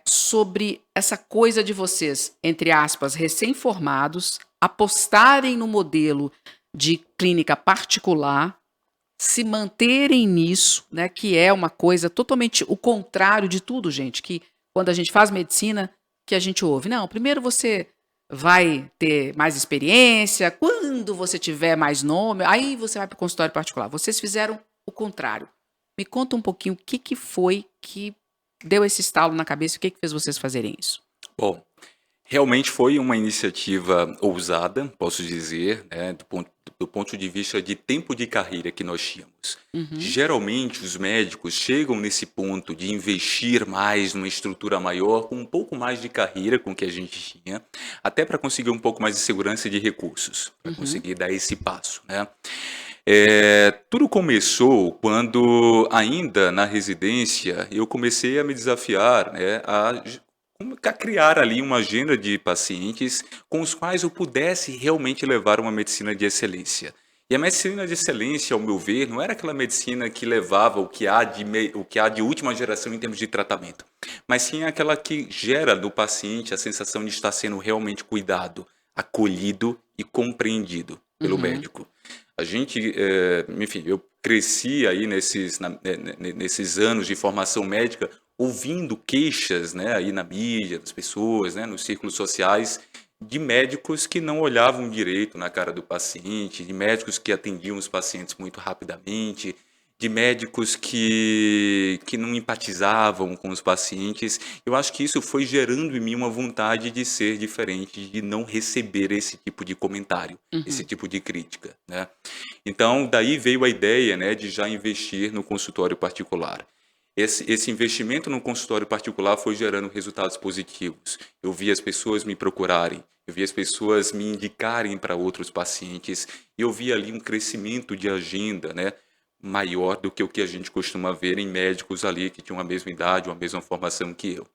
sobre essa coisa de vocês, entre aspas, recém-formados, apostarem no modelo de clínica particular, se manterem nisso, né, que é uma coisa totalmente o contrário de tudo, gente, que quando a gente faz medicina, que a gente ouve, não, primeiro você vai ter mais experiência, quando você tiver mais nome, aí você vai para o consultório particular. Vocês fizeram o contrário. Me conta um pouquinho o que que foi que deu esse estalo na cabeça, o que que fez vocês fazerem isso? bom, realmente foi uma iniciativa ousada, posso dizer, né, do ponto de vista de tempo de carreira que nós tínhamos. Uhum, Geralmente, os médicos chegam nesse ponto de investir mais numa estrutura maior, com um pouco mais de carreira com o que a gente tinha, até para conseguir um pouco mais de segurança e de recursos, para uhum, conseguir dar esse passo, né? Tudo começou quando, ainda na residência, eu comecei a me desafiar, né, a criar ali uma agenda de pacientes com os quais eu pudesse realmente levar uma medicina de excelência. E a medicina de excelência, ao meu ver, não era aquela medicina que levava o que há de última geração em termos de tratamento, mas sim aquela que gera no paciente a sensação de estar sendo realmente cuidado, acolhido e compreendido pelo uhum. médico. A gente, enfim, eu cresci aí nesses anos de formação médica ouvindo queixas, né, aí na mídia, das pessoas, né, nos círculos sociais, de médicos que não olhavam direito na cara do paciente, de médicos que atendiam os pacientes muito rapidamente, de médicos que não empatizavam com os pacientes. Eu acho que isso foi gerando em mim uma vontade de ser diferente, de não receber esse tipo de comentário, esse Uhum. tipo de crítica, né? Então, daí veio a ideia, né, de já investir no consultório particular. Esse investimento no consultório particular foi gerando resultados positivos. Eu vi as pessoas me procurarem, eu vi as pessoas me indicarem para outros pacientes, e eu vi ali um crescimento de agenda, né, maior do que o que a gente costuma ver em médicos ali que tinham a mesma idade, ou a mesma formação que eu.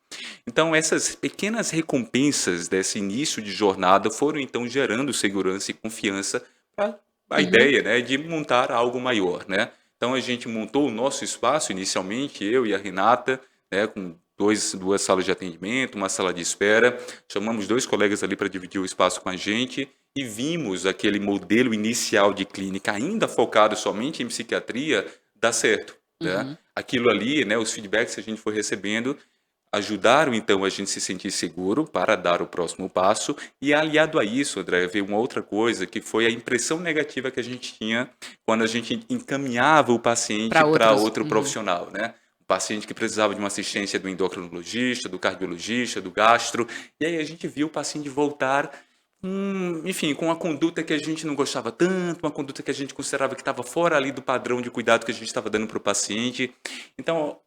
Então, essas pequenas recompensas desse início de jornada foram então gerando segurança e confiança para a Uhum. ideia, né, de montar algo maior, né? Então a gente montou o nosso espaço inicialmente, eu e a Renata, né, com duas salas de atendimento, uma sala de espera. Chamamos 2 colegas ali para dividir o espaço com a gente e vimos aquele modelo inicial de clínica, ainda focado somente em psiquiatria, dar certo, né? Uhum. Aquilo ali, né, os feedbacks que a gente foi recebendo ajudaram então a gente se sentir seguro para dar o próximo passo, e aliado a isso, André, veio uma outra coisa que foi a impressão negativa que a gente tinha quando a gente encaminhava o paciente Para para outros. outro Uhum. profissional, né? Um paciente que precisava de uma assistência do endocrinologista, do cardiologista, do gastro, e aí a gente viu o paciente voltar, enfim, com uma conduta que a gente não gostava tanto, uma conduta que a gente considerava que estava fora ali do padrão de cuidado que a gente estava dando para o paciente. Então,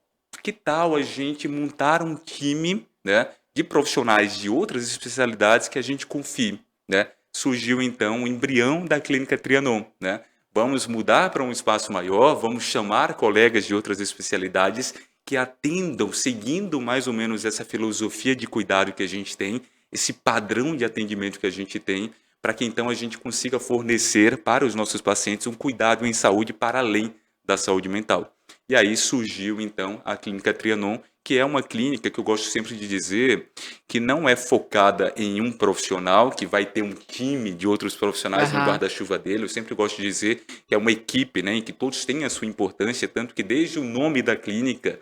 que tal a gente montar um time, né, de profissionais de outras especialidades que a gente confie, né? Surgiu então o embrião da Clínica Trianon, né? Vamos mudar para um espaço maior, vamos chamar colegas de outras especialidades que atendam, seguindo mais ou menos essa filosofia de cuidado que a gente tem, esse padrão de atendimento que a gente tem, para que então a gente consiga fornecer para os nossos pacientes um cuidado em saúde para além da saúde mental. E aí surgiu então a Clínica Trianon, que é uma clínica que eu gosto sempre de dizer que não é focada em um profissional, que vai ter um time de outros profissionais no Aham. guarda-chuva dele. Eu sempre gosto de dizer que é uma equipe, né, em que todos têm a sua importância, tanto que desde o nome da clínica,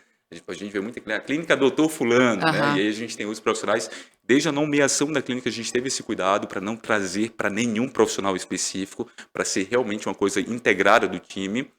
a gente vê muito a clínica Doutor Fulano, né, e Aham. aí a gente tem outros profissionais. Desde a nomeação da clínica, a gente teve esse cuidado para não trazer para nenhum profissional específico, para ser realmente uma coisa integrada do time.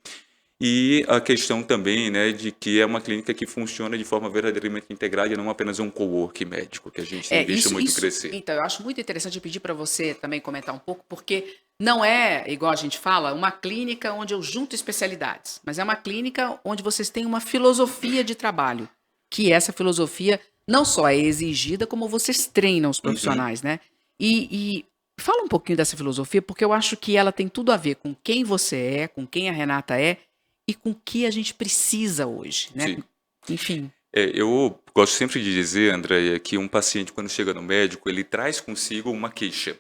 E a questão também, né, de que é uma clínica que funciona de forma verdadeiramente integrada e não apenas um coworking médico, que a gente tem visto muito crescer. Então, eu acho muito interessante eu pedir para você também comentar um pouco, porque não é, igual a gente fala, uma clínica onde eu junto especialidades, mas é uma clínica onde vocês têm uma filosofia de trabalho, que essa filosofia não só é exigida, como vocês treinam os Uhum, profissionais, né? E fala um pouquinho dessa filosofia, porque eu acho que ela tem tudo a ver com quem você é, com quem a Renata é e com o que a gente precisa hoje, né? sim. Enfim. Eu gosto sempre de dizer, Andréia, que um paciente, quando chega no médico, ele traz consigo uma queixa.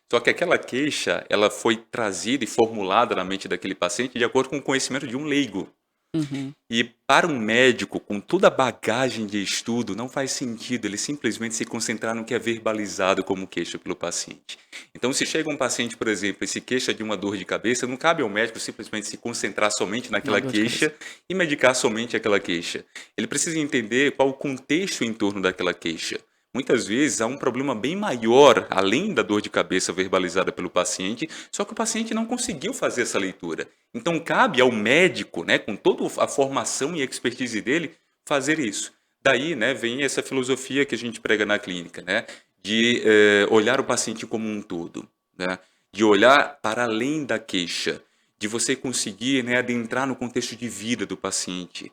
Só que aquela queixa, ela foi trazida e formulada na mente daquele paciente de acordo com o conhecimento de um leigo. Uhum. E para um médico, com toda a bagagem de estudo, não faz sentido ele simplesmente se concentrar no que é verbalizado como queixa pelo paciente. Então, se chega um paciente, por exemplo, e se queixa de uma dor de cabeça, não cabe ao médico simplesmente se concentrar somente Uma naquela dor de cabeça. queixa e medicar somente aquela queixa. Ele precisa entender qual o contexto em torno daquela queixa. Muitas vezes há um problema bem maior, além da dor de cabeça verbalizada pelo paciente, só que o paciente não conseguiu fazer essa leitura. Então cabe ao médico, né, com toda a formação e expertise dele, fazer isso. Daí, né, vem essa filosofia que a gente prega na clínica, né, de olhar o paciente como um todo, né, de olhar para além da queixa, de você conseguir, né, adentrar no contexto de vida do paciente,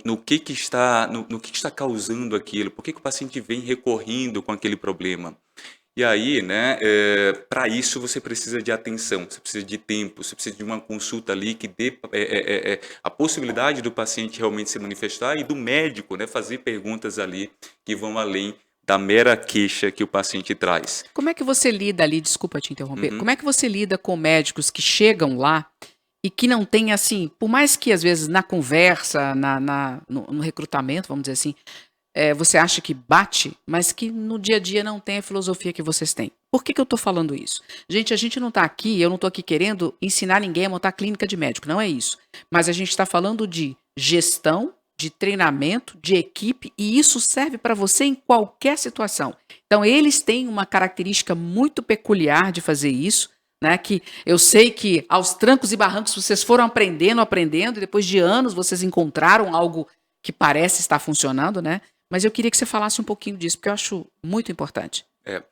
no que está, no que está causando aquilo, por que que o paciente vem recorrendo com aquele problema. E aí, né, para isso você precisa de atenção, você precisa de tempo, você precisa de uma consulta ali que dê a possibilidade do paciente realmente se manifestar e do médico, né, fazer perguntas ali que vão além da mera queixa que o paciente traz. Como é que você lida ali, desculpa te interromper, Uhum, como é que você lida com médicos que chegam lá e que não têm, assim, por mais que às vezes na conversa, no recrutamento, vamos dizer assim, você acha que bate, mas que no dia a dia não tem a filosofia que vocês têm. Por que que eu estou falando isso? Gente, a gente não está aqui, eu não estou aqui querendo ensinar ninguém a montar clínica de médico, não é isso. Mas a gente está falando de gestão, de treinamento, de equipe, e isso serve para você em qualquer situação. Então, eles têm uma característica muito peculiar de fazer isso, né? Que eu sei que aos trancos e barrancos vocês foram aprendendo, aprendendo, e depois de anos vocês encontraram algo que parece estar funcionando, né? Mas eu queria que você falasse um pouquinho disso, porque eu acho muito importante. é.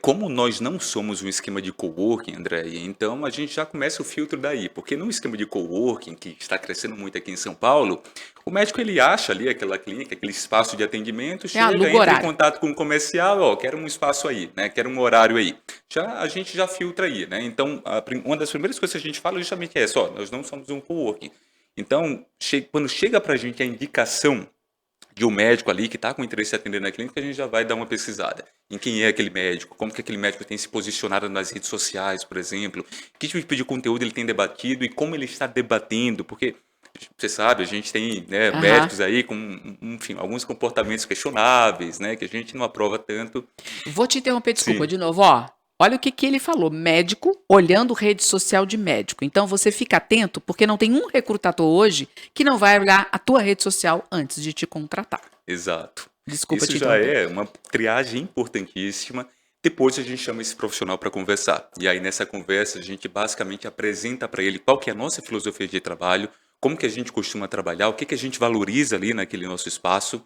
Como nós não somos um esquema de coworking, André, então a gente já começa o filtro daí, porque no esquema de coworking, que está crescendo muito aqui em São Paulo, o médico ele acha ali aquela clínica, aquele espaço de atendimento, É chega, aluga entra em horário. contato com o comercial, ó, quero um espaço aí, né, quero um horário aí. A gente já filtra aí, né? Então, uma das primeiras coisas que a gente fala justamente é essa, ó, nós não somos um coworking. Então, quando chega para a gente a indicação de um médico ali que está com interesse em atender na clínica, a gente já vai dar uma pesquisada em quem é aquele médico, como que aquele médico tem se posicionado nas redes sociais, por exemplo, que tipo de conteúdo ele tem debatido e como ele está debatendo, porque você sabe, a gente tem, né, Aham. médicos aí com, enfim, alguns comportamentos questionáveis, né, que a gente não aprova tanto. Vou te interromper, desculpa, Sim, de novo, ó. Olha o que que ele falou, médico olhando rede social de médico. Então você fica atento, porque não tem um recrutador hoje que não vai olhar a tua rede social antes de te contratar. exato. Desculpa Isso te já interromper. é uma triagem importantíssima. Depois a gente chama esse profissional para conversar. E aí nessa conversa a gente basicamente apresenta para ele qual que é a nossa filosofia de trabalho, como que a gente costuma trabalhar, o que que a gente valoriza ali naquele nosso espaço.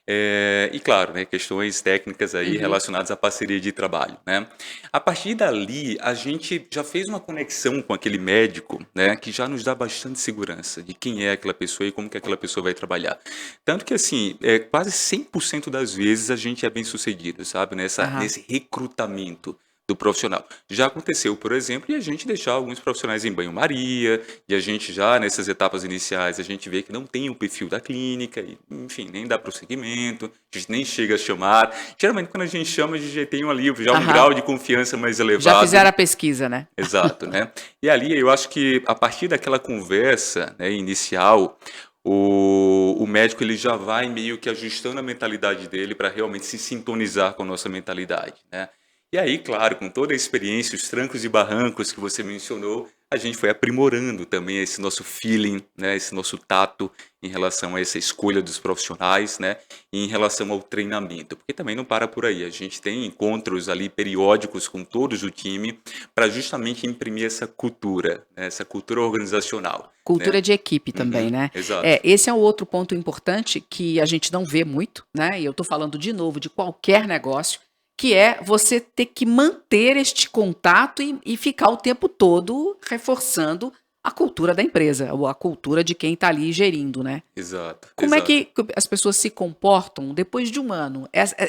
E claro, né, questões técnicas aí Uhum. relacionadas à parceria de trabalho, né? A partir dali, a gente já fez uma conexão com aquele médico, né, que já nos dá bastante segurança de quem é aquela pessoa e como que aquela pessoa vai trabalhar. Tanto que, assim, quase 100% das vezes a gente é bem sucedido, sabe, Aham. nesse recrutamento do profissional. Já aconteceu, por exemplo, e a gente deixar alguns profissionais em banho-maria, e a gente já nessas etapas iniciais, a gente vê que não tem o perfil da clínica, e, enfim, nem dá prosseguimento, a gente nem chega a chamar. Geralmente, quando a gente chama, a gente já tem ali já um Aham. grau de confiança mais Já fizeram elevado. a pesquisa, né? Exato, né? E ali eu acho que a partir daquela conversa, né, inicial, o médico ele já vai meio que ajustando a mentalidade dele para realmente se sintonizar com a nossa mentalidade, né? E aí, claro, com toda a experiência, os trancos e barrancos que você mencionou, a gente foi aprimorando também esse nosso feeling, né, esse nosso tato em relação a essa escolha dos profissionais, né, e em relação ao treinamento, porque também não para por aí. A gente tem encontros ali periódicos com todos o time para justamente imprimir essa cultura, né, essa cultura organizacional, né? Cultura de equipe também, Uhum, né? exato. Esse é um outro ponto importante que a gente não vê muito, né? E eu tô falando de novo de qualquer negócio, que é você ter que manter este contato e ficar o tempo todo reforçando a cultura da empresa, ou a cultura de quem está ali gerindo, né? Exato, Como é exato. que as pessoas se comportam depois de um ano?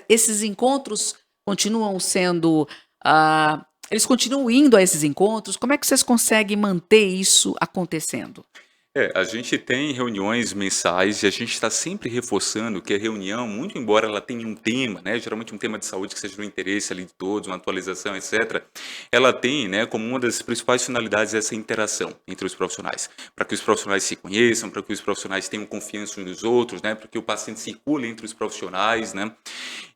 Esses encontros continuam sendo. Eles continuam indo a esses encontros? Como é que vocês conseguem manter isso acontecendo? A gente tem reuniões mensais e a gente está sempre reforçando que a reunião, muito embora ela tenha um tema, né, geralmente um tema de saúde que seja do interesse ali de todos, uma atualização, etc., ela tem, né, como uma das principais finalidades essa interação entre os profissionais, para que os profissionais se conheçam, para que os profissionais tenham confiança uns nos outros, né, para que o paciente circule entre os profissionais, né,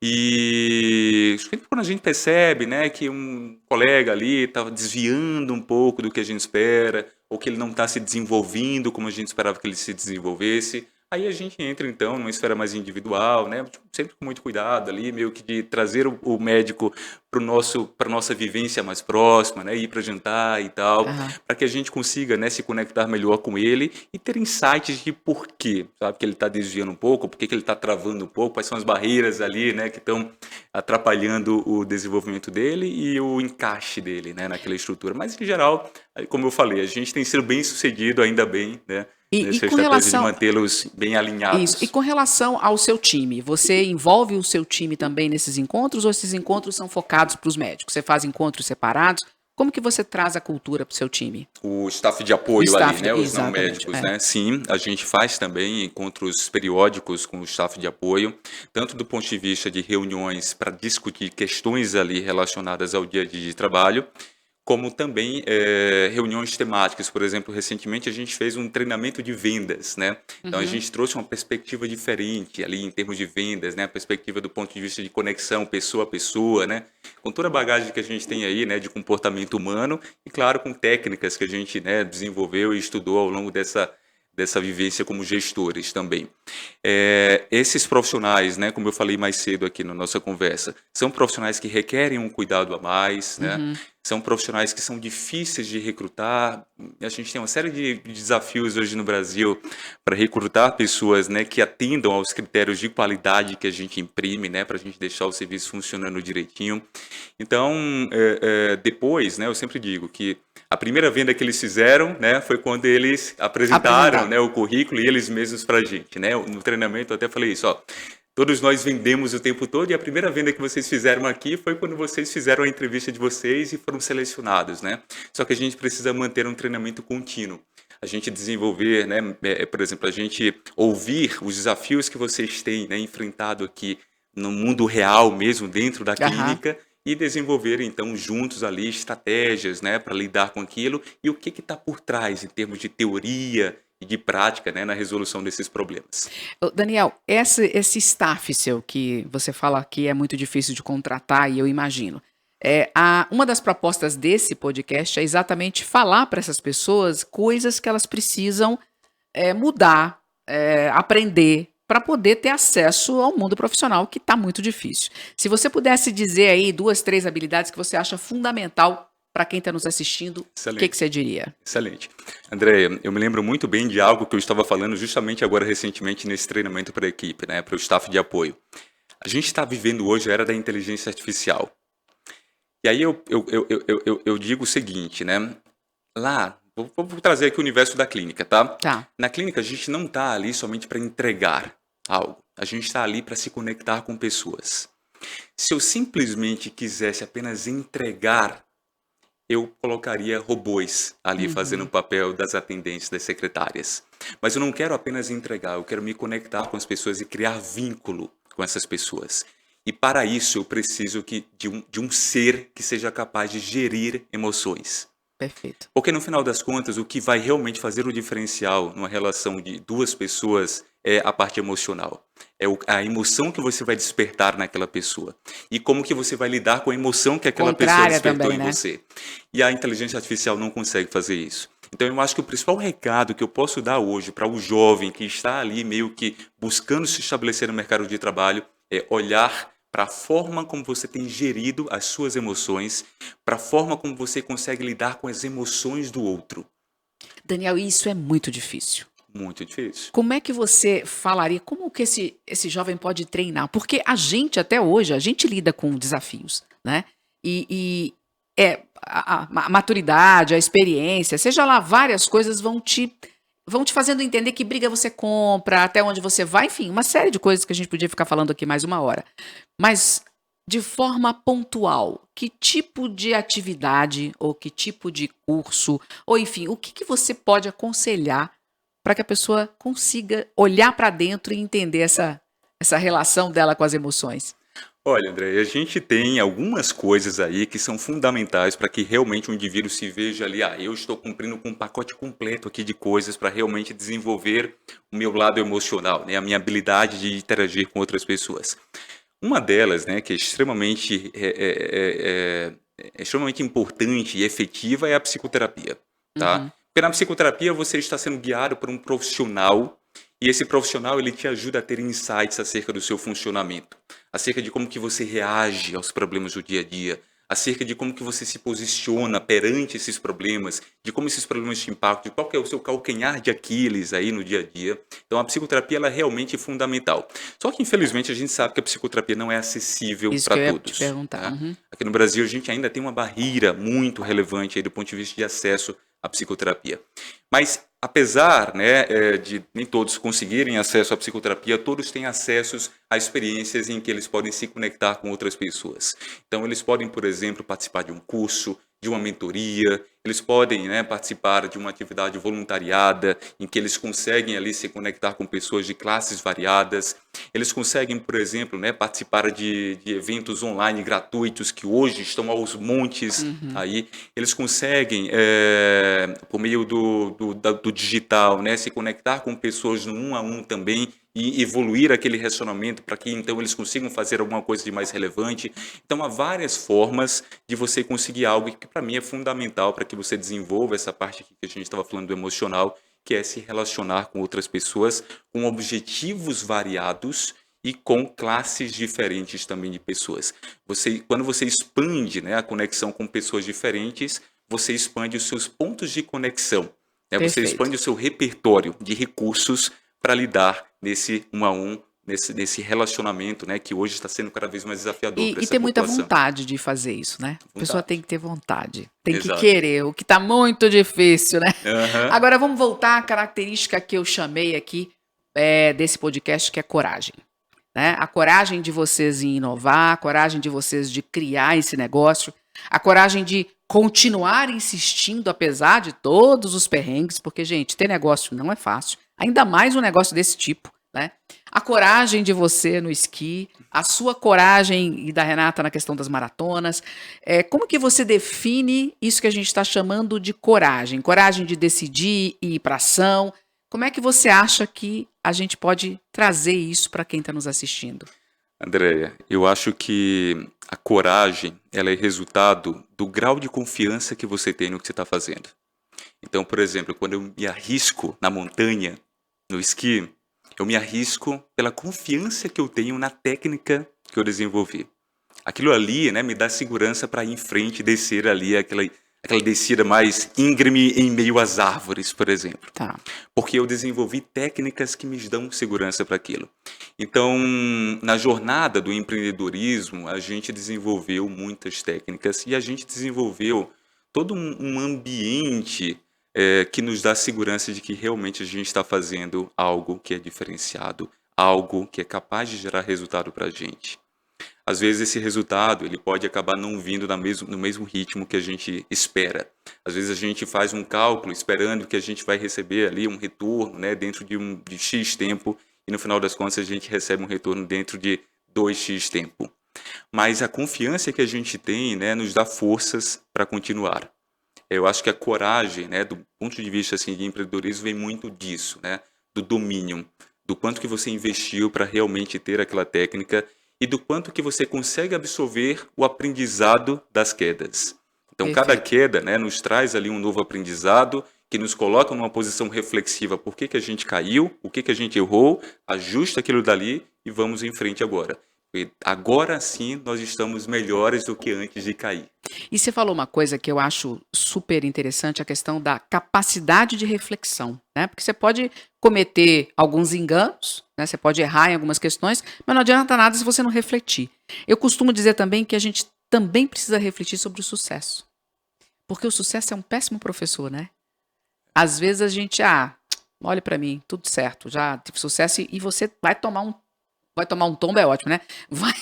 e quando a gente percebe, né, que um colega ali estava desviando um pouco do que a gente espera, ou que ele não está se desenvolvendo como a gente esperava que ele se desenvolvesse, aí a gente entra então numa esfera mais individual, né, sempre com muito cuidado ali, meio que de trazer o médico para nossa vivência mais próxima, né, ir para jantar e tal, Aham. para que a gente consiga, né, se conectar melhor com ele e ter insights de por quê, sabe, que ele está desviando um pouco, por que que ele está travando um pouco, quais são as barreiras ali, né, que estão atrapalhando o desenvolvimento dele e o encaixe dele, né, naquela estrutura. Mas, em geral, como eu falei, a gente tem sido bem sucedido, ainda bem, né, E nessa com estratégia de relação. mantê-los bem Isso. E alinhados. com relação ao seu time, você envolve o seu time também nesses encontros ou esses encontros são focados para os médicos? Você faz encontros separados? Como que você traz a cultura para o seu time? O staff de O apoio ali, staff, né, os não exatamente. médicos, É. né? Sim, a gente faz também encontros periódicos com o staff de apoio, tanto do ponto de vista de reuniões para discutir questões ali relacionadas ao dia a dia de trabalho, como também reuniões temáticas. Por exemplo, recentemente a gente fez um treinamento de vendas, né? Então a Uhum. gente trouxe uma perspectiva diferente ali em termos de vendas, né? A perspectiva do ponto de vista de conexão pessoa a pessoa, né? Com toda a bagagem que a gente tem aí, né, de comportamento humano e claro com técnicas que a gente, né, desenvolveu e estudou ao longo dessa vivência como gestores também. Esses profissionais, né, como eu falei mais cedo aqui na nossa conversa, são profissionais que requerem um cuidado a mais, né? Uhum. São profissionais que são difíceis de recrutar. A gente tem uma série de desafios hoje no Brasil para recrutar pessoas, né, que atendam aos critérios de qualidade que a gente imprime, né, para a gente deixar o serviço funcionando direitinho. Então, depois, né, eu sempre digo que a primeira venda que eles fizeram, né, foi quando eles apresentaram, Apresentar. né, o currículo e eles mesmos para a gente, né? No treinamento eu até falei isso, ó. Todos nós vendemos o tempo todo e a primeira venda que vocês fizeram aqui foi quando vocês fizeram a entrevista de vocês e foram selecionados, né? Só que a gente precisa manter um treinamento contínuo. A gente desenvolver, né, por exemplo, a gente ouvir os desafios que vocês têm, né, enfrentado aqui no mundo real mesmo, dentro da Aham. clínica, e desenvolver, então, juntos ali estratégias, né, para lidar com aquilo e o que está por trás em termos de teoria e de prática, né, na resolução desses problemas. Ô, Daniel, esse staff seu que você fala que é muito difícil de contratar, e eu imagino. Uma das propostas desse podcast é exatamente falar para essas pessoas coisas que elas precisam mudar, aprender, para poder ter acesso ao mundo profissional, que está muito difícil. Se você pudesse dizer aí duas, três habilidades que você acha fundamental para quem está nos assistindo, o que Excelente. você diria? Excelente. André, eu me lembro muito bem de algo que eu estava falando justamente agora recentemente nesse treinamento para a equipe, né, para o staff de apoio. A gente está vivendo hoje a era da inteligência artificial. E aí eu digo o seguinte, né? Lá, vou trazer aqui o universo da clínica, tá? Tá. Na clínica, a gente não está ali somente para entregar algo. A gente está ali para se conectar com pessoas. Se eu simplesmente quisesse apenas entregar, eu colocaria robôs ali fazendo o papel das atendentes, das secretárias. Mas eu não quero apenas entregar, eu quero me conectar com as pessoas e criar vínculo com essas pessoas. E para isso eu preciso de um ser que seja capaz de gerir emoções. Perfeito. Porque no final das contas, o que vai realmente fazer o diferencial numa relação de duas pessoas é a parte emocional. É a emoção que você vai despertar naquela pessoa. E como que você vai lidar com a emoção que aquela pessoa Contrária despertou também, em né? você. E a inteligência artificial não consegue fazer isso. Então eu acho que o principal recado que eu posso dar hoje para o jovem que está ali meio que buscando se estabelecer no mercado de trabalho é olhar para a forma como você tem gerido as suas emoções, para a forma como você consegue lidar com as emoções do outro. Daniel, isso é muito difícil. Muito difícil. Como é que você falaria, como que esse jovem pode treinar? Porque a gente, até hoje, a gente lida com desafios, né? E a maturidade, a experiência, seja lá, várias coisas vão te fazendo entender que briga você compra, até onde você vai, enfim, uma série de coisas que a gente podia ficar falando aqui mais uma hora. Mas, de forma pontual, que tipo de atividade, ou que tipo de curso, ou enfim, o que você pode aconselhar para que a pessoa consiga olhar para dentro e entender essa relação dela com as emoções? Olha, André, a gente tem algumas coisas aí que são fundamentais para que realmente o indivíduo se veja ali, eu estou cumprindo com um pacote completo aqui de coisas para realmente desenvolver o meu lado emocional, né, a minha habilidade de interagir com outras pessoas. Uma delas, né, que é extremamente importante e efetiva é a psicoterapia, tá? Uhum. Porque na psicoterapia você está sendo guiado por um profissional e esse profissional ele te ajuda a ter insights acerca do seu funcionamento, acerca de como que você reage aos problemas do dia a dia, acerca de como que você se posiciona perante esses problemas, de como esses problemas te impactam, de qual que é o seu calcanhar de Aquiles aí no dia a dia. Então a psicoterapia ela é realmente fundamental. Só que infelizmente a gente sabe que a psicoterapia não é acessível Isso que para eu ia te todos, perguntar. né? Uhum. Aqui no Brasil a gente ainda tem uma barreira muito relevante aí do ponto de vista de acesso à psicoterapia. Mas apesar, né, de nem todos conseguirem acesso à psicoterapia, todos têm acessos a experiências em que eles podem se conectar com outras pessoas. Então, eles podem, por exemplo, participar de um curso, de uma mentoria, eles podem, né, participar de uma atividade voluntariada em que eles conseguem ali se conectar com pessoas de classes variadas. Eles conseguem, por exemplo, né, participar de eventos online gratuitos que hoje estão aos montes aí. Eles conseguem, por meio do digital, né, se conectar com pessoas no 1 a 1 também e evoluir aquele relacionamento para que então eles consigam fazer alguma coisa de mais relevante. Então há várias formas de você conseguir algo que para mim é fundamental para que você desenvolva essa parte aqui que a gente estava falando do emocional, que é se relacionar com outras pessoas com objetivos variados e com classes diferentes também de pessoas. Quando você expande, né, a conexão com pessoas diferentes, você expande os seus pontos de conexão, né? Você Perfeito. expande o seu repertório de recursos para lidar nesse 1 a 1, nesse relacionamento, né, que hoje está sendo cada vez mais desafiador para E essa ter muita população. vontade de fazer isso, né? A pessoa Vontade. tem que ter vontade, tem que Exato. querer, o que está muito difícil, né? Aham. Agora vamos voltar à característica que eu chamei aqui desse podcast, que é coragem. Né? A coragem de vocês em inovar, a coragem de vocês de criar esse negócio, a coragem de continuar insistindo apesar de todos os perrengues, porque, gente, ter negócio não é fácil, ainda mais um negócio desse tipo, né? A coragem de você no esqui, a sua coragem e da Renata na questão das maratonas. Como que você define isso que a gente está chamando de coragem? Coragem de decidir e ir para ação. Como é que você acha que a gente pode trazer isso para quem está nos assistindo? Andréia, eu acho que a coragem ela é resultado do grau de confiança que você tem no que você está fazendo. Então, por exemplo, quando eu me arrisco na montanha, no esqui, eu me arrisco pela confiança que eu tenho na técnica que eu desenvolvi. Aquilo ali, né, me dá segurança para ir em frente e descer ali aquela descida mais íngreme em meio às árvores, por exemplo. Tá. Porque eu desenvolvi técnicas que me dão segurança para aquilo. Então, na jornada do empreendedorismo, a gente desenvolveu muitas técnicas e a gente desenvolveu todo um ambiente que nos dá segurança de que realmente a gente está fazendo algo que é diferenciado, algo que é capaz de gerar resultado para a gente. Às vezes esse resultado ele pode acabar não vindo no mesmo ritmo que a gente espera. Às vezes a gente faz um cálculo esperando que a gente vai receber ali um retorno, né, dentro de X tempo, e no final das contas a gente recebe um retorno dentro de 2x tempo. Mas a confiança que a gente tem, né, nos dá forças para continuar. Eu acho que a coragem, né, do ponto de vista assim, de empreendedorismo, vem muito disso, né, do domínio, do quanto que você investiu para realmente ter aquela técnica e do quanto que você consegue absorver o aprendizado das quedas. Então, cada Perfeito. queda, né, nos traz ali um novo aprendizado que nos coloca numa posição reflexiva. Por que que a gente caiu? O que que a gente errou? Ajusta aquilo dali e vamos em frente agora. E agora sim nós estamos melhores do que antes de cair. E você falou uma coisa que eu acho super interessante, a questão da capacidade de reflexão, né? Porque você pode cometer alguns enganos, né? Você pode errar em algumas questões, mas não adianta nada se você não refletir. Eu costumo dizer também que a gente também precisa refletir sobre o sucesso. Porque o sucesso é um péssimo professor, né? Às vezes a gente, olha pra mim, tudo certo, já tive sucesso e você vai tomar um tombo, é ótimo, né? Vai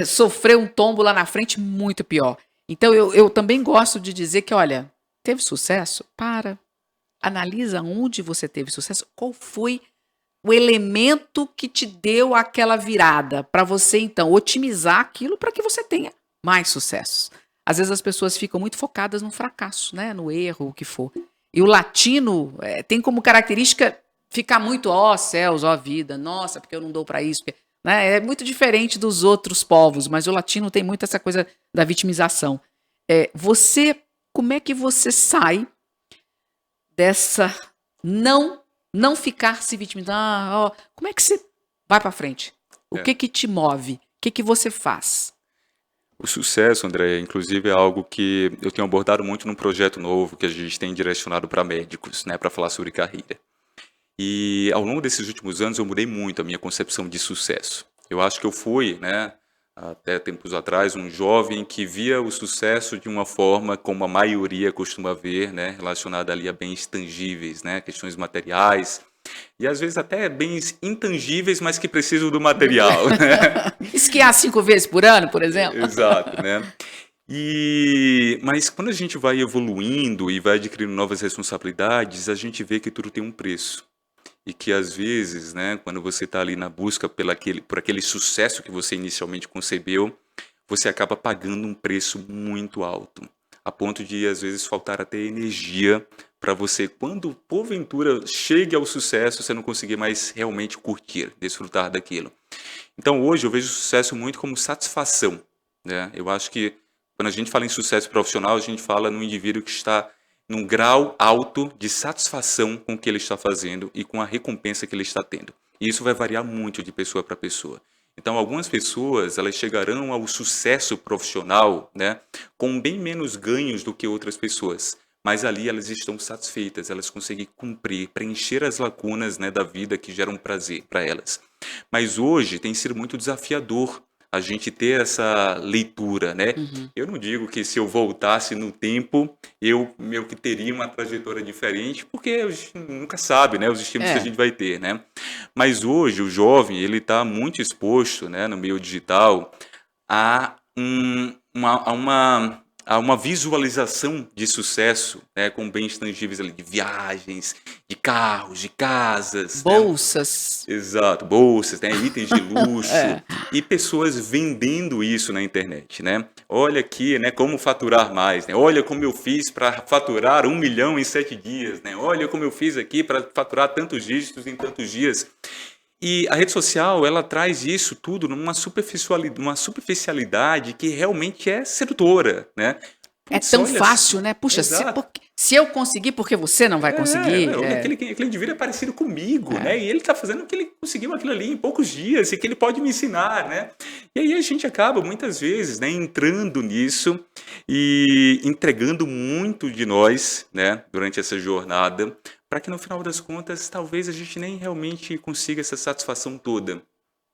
sofrer um tombo lá na frente muito pior. Então eu também gosto de dizer que, olha, teve sucesso? Analisa onde você teve sucesso, qual foi o elemento que te deu aquela virada para você, então, otimizar aquilo para que você tenha mais sucesso. Às vezes as pessoas ficam muito focadas no fracasso, né? No erro, o que for. E o latino tem como característica ficar muito, ó céus, ó vida, nossa, porque eu não dou para isso. Né? É muito diferente dos outros povos, mas o latino tem muito essa coisa da vitimização. Como é que você sai dessa não ficar se vitimizando? Como é que você vai para frente? O É. que te move? O que você faz? O sucesso, André, inclusive é algo que eu tenho abordado muito num projeto novo que a gente tem direcionado para médicos, né, para falar sobre carreira. E ao longo desses últimos anos eu mudei muito a minha concepção de sucesso. Eu acho que eu fui, né, até tempos atrás, um jovem que via o sucesso de uma forma como a maioria costuma ver, né, relacionada ali a bens tangíveis, né, questões materiais, e às vezes até bens intangíveis, mas que precisam do material, né? Esquiar 5 vezes por ano, por exemplo? Exato, né? Mas quando a gente vai evoluindo e vai adquirindo novas responsabilidades, a gente vê que tudo tem um preço. E que às vezes, né, quando você está ali na busca por aquele sucesso que você inicialmente concebeu, você acaba pagando um preço muito alto, a ponto de às vezes faltar até energia para você, quando porventura chegue ao sucesso, você não conseguir mais realmente curtir, desfrutar daquilo. Então hoje eu vejo o sucesso muito como satisfação, né? Eu acho que quando a gente fala em sucesso profissional, a gente fala no indivíduo que está num grau alto de satisfação com o que ele está fazendo e com a recompensa que ele está tendo. E isso vai variar muito de pessoa para pessoa. Então, algumas pessoas elas chegarão ao sucesso profissional, né, com bem menos ganhos do que outras pessoas. Mas ali elas estão satisfeitas, elas conseguem cumprir, preencher as lacunas, né, da vida que geram prazer para elas. Mas hoje tem sido muito desafiador a gente ter essa leitura, né? Uhum. Eu não digo que se eu voltasse no tempo, eu meio que teria uma trajetória diferente, porque a gente nunca sabe, né, os estímulos que a gente vai ter, né? Mas hoje o jovem, ele está muito exposto, né, no meio digital, a uma visualização de sucesso, né, com bens tangíveis ali, de viagens, de carros, de casas, né? Bolsas. Exato, bolsas, né, itens de luxo É. e pessoas vendendo isso na internet, né? Olha aqui, né, como faturar mais, né? Olha como eu fiz para faturar 1 milhão em 7 dias, né? Olha como eu fiz aqui para faturar tantos dígitos em tantos dias. E a rede social, ela traz isso tudo numa superficialidade que realmente é sedutora, né? É Putz, tão olha, fácil, né? Puxa, exato. se eu conseguir, por que você não vai conseguir? Aquele indivíduo é parecido comigo, É, né? E ele está fazendo o que ele conseguiu aquilo ali em poucos dias e que ele pode me ensinar, né? E aí a gente acaba muitas vezes, né, entrando nisso e entregando muito de nós, né, durante essa jornada, para que no final das contas talvez a gente nem realmente consiga essa satisfação toda,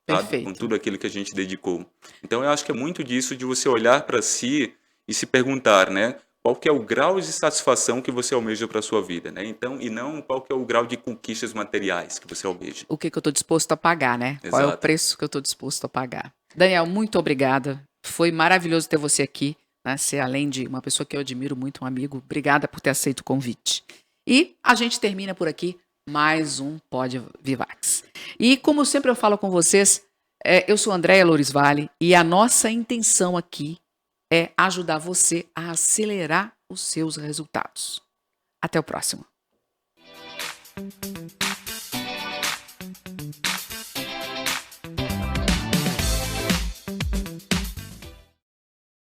sabe? Com perfeito. tudo aquilo que a gente dedicou. Então eu acho que é muito disso de você olhar para si e se perguntar, né? Qual que é o grau de satisfação que você almeja para a sua vida, né? Então, e não qual que é o grau de conquistas materiais que você almeja. O que eu estou disposto a pagar, né? Qual é o Exato. preço que eu estou disposto a pagar? Daniel, muito obrigada. Foi maravilhoso ter você aqui, né? Ser além de uma pessoa que eu admiro muito, um amigo. Obrigada por ter aceito o convite. E a gente termina por aqui mais um Pod Vivax. E como sempre eu falo com vocês, eu sou Andréia Loures Vale e a nossa intenção aqui é ajudar você a acelerar os seus resultados. Até o próximo.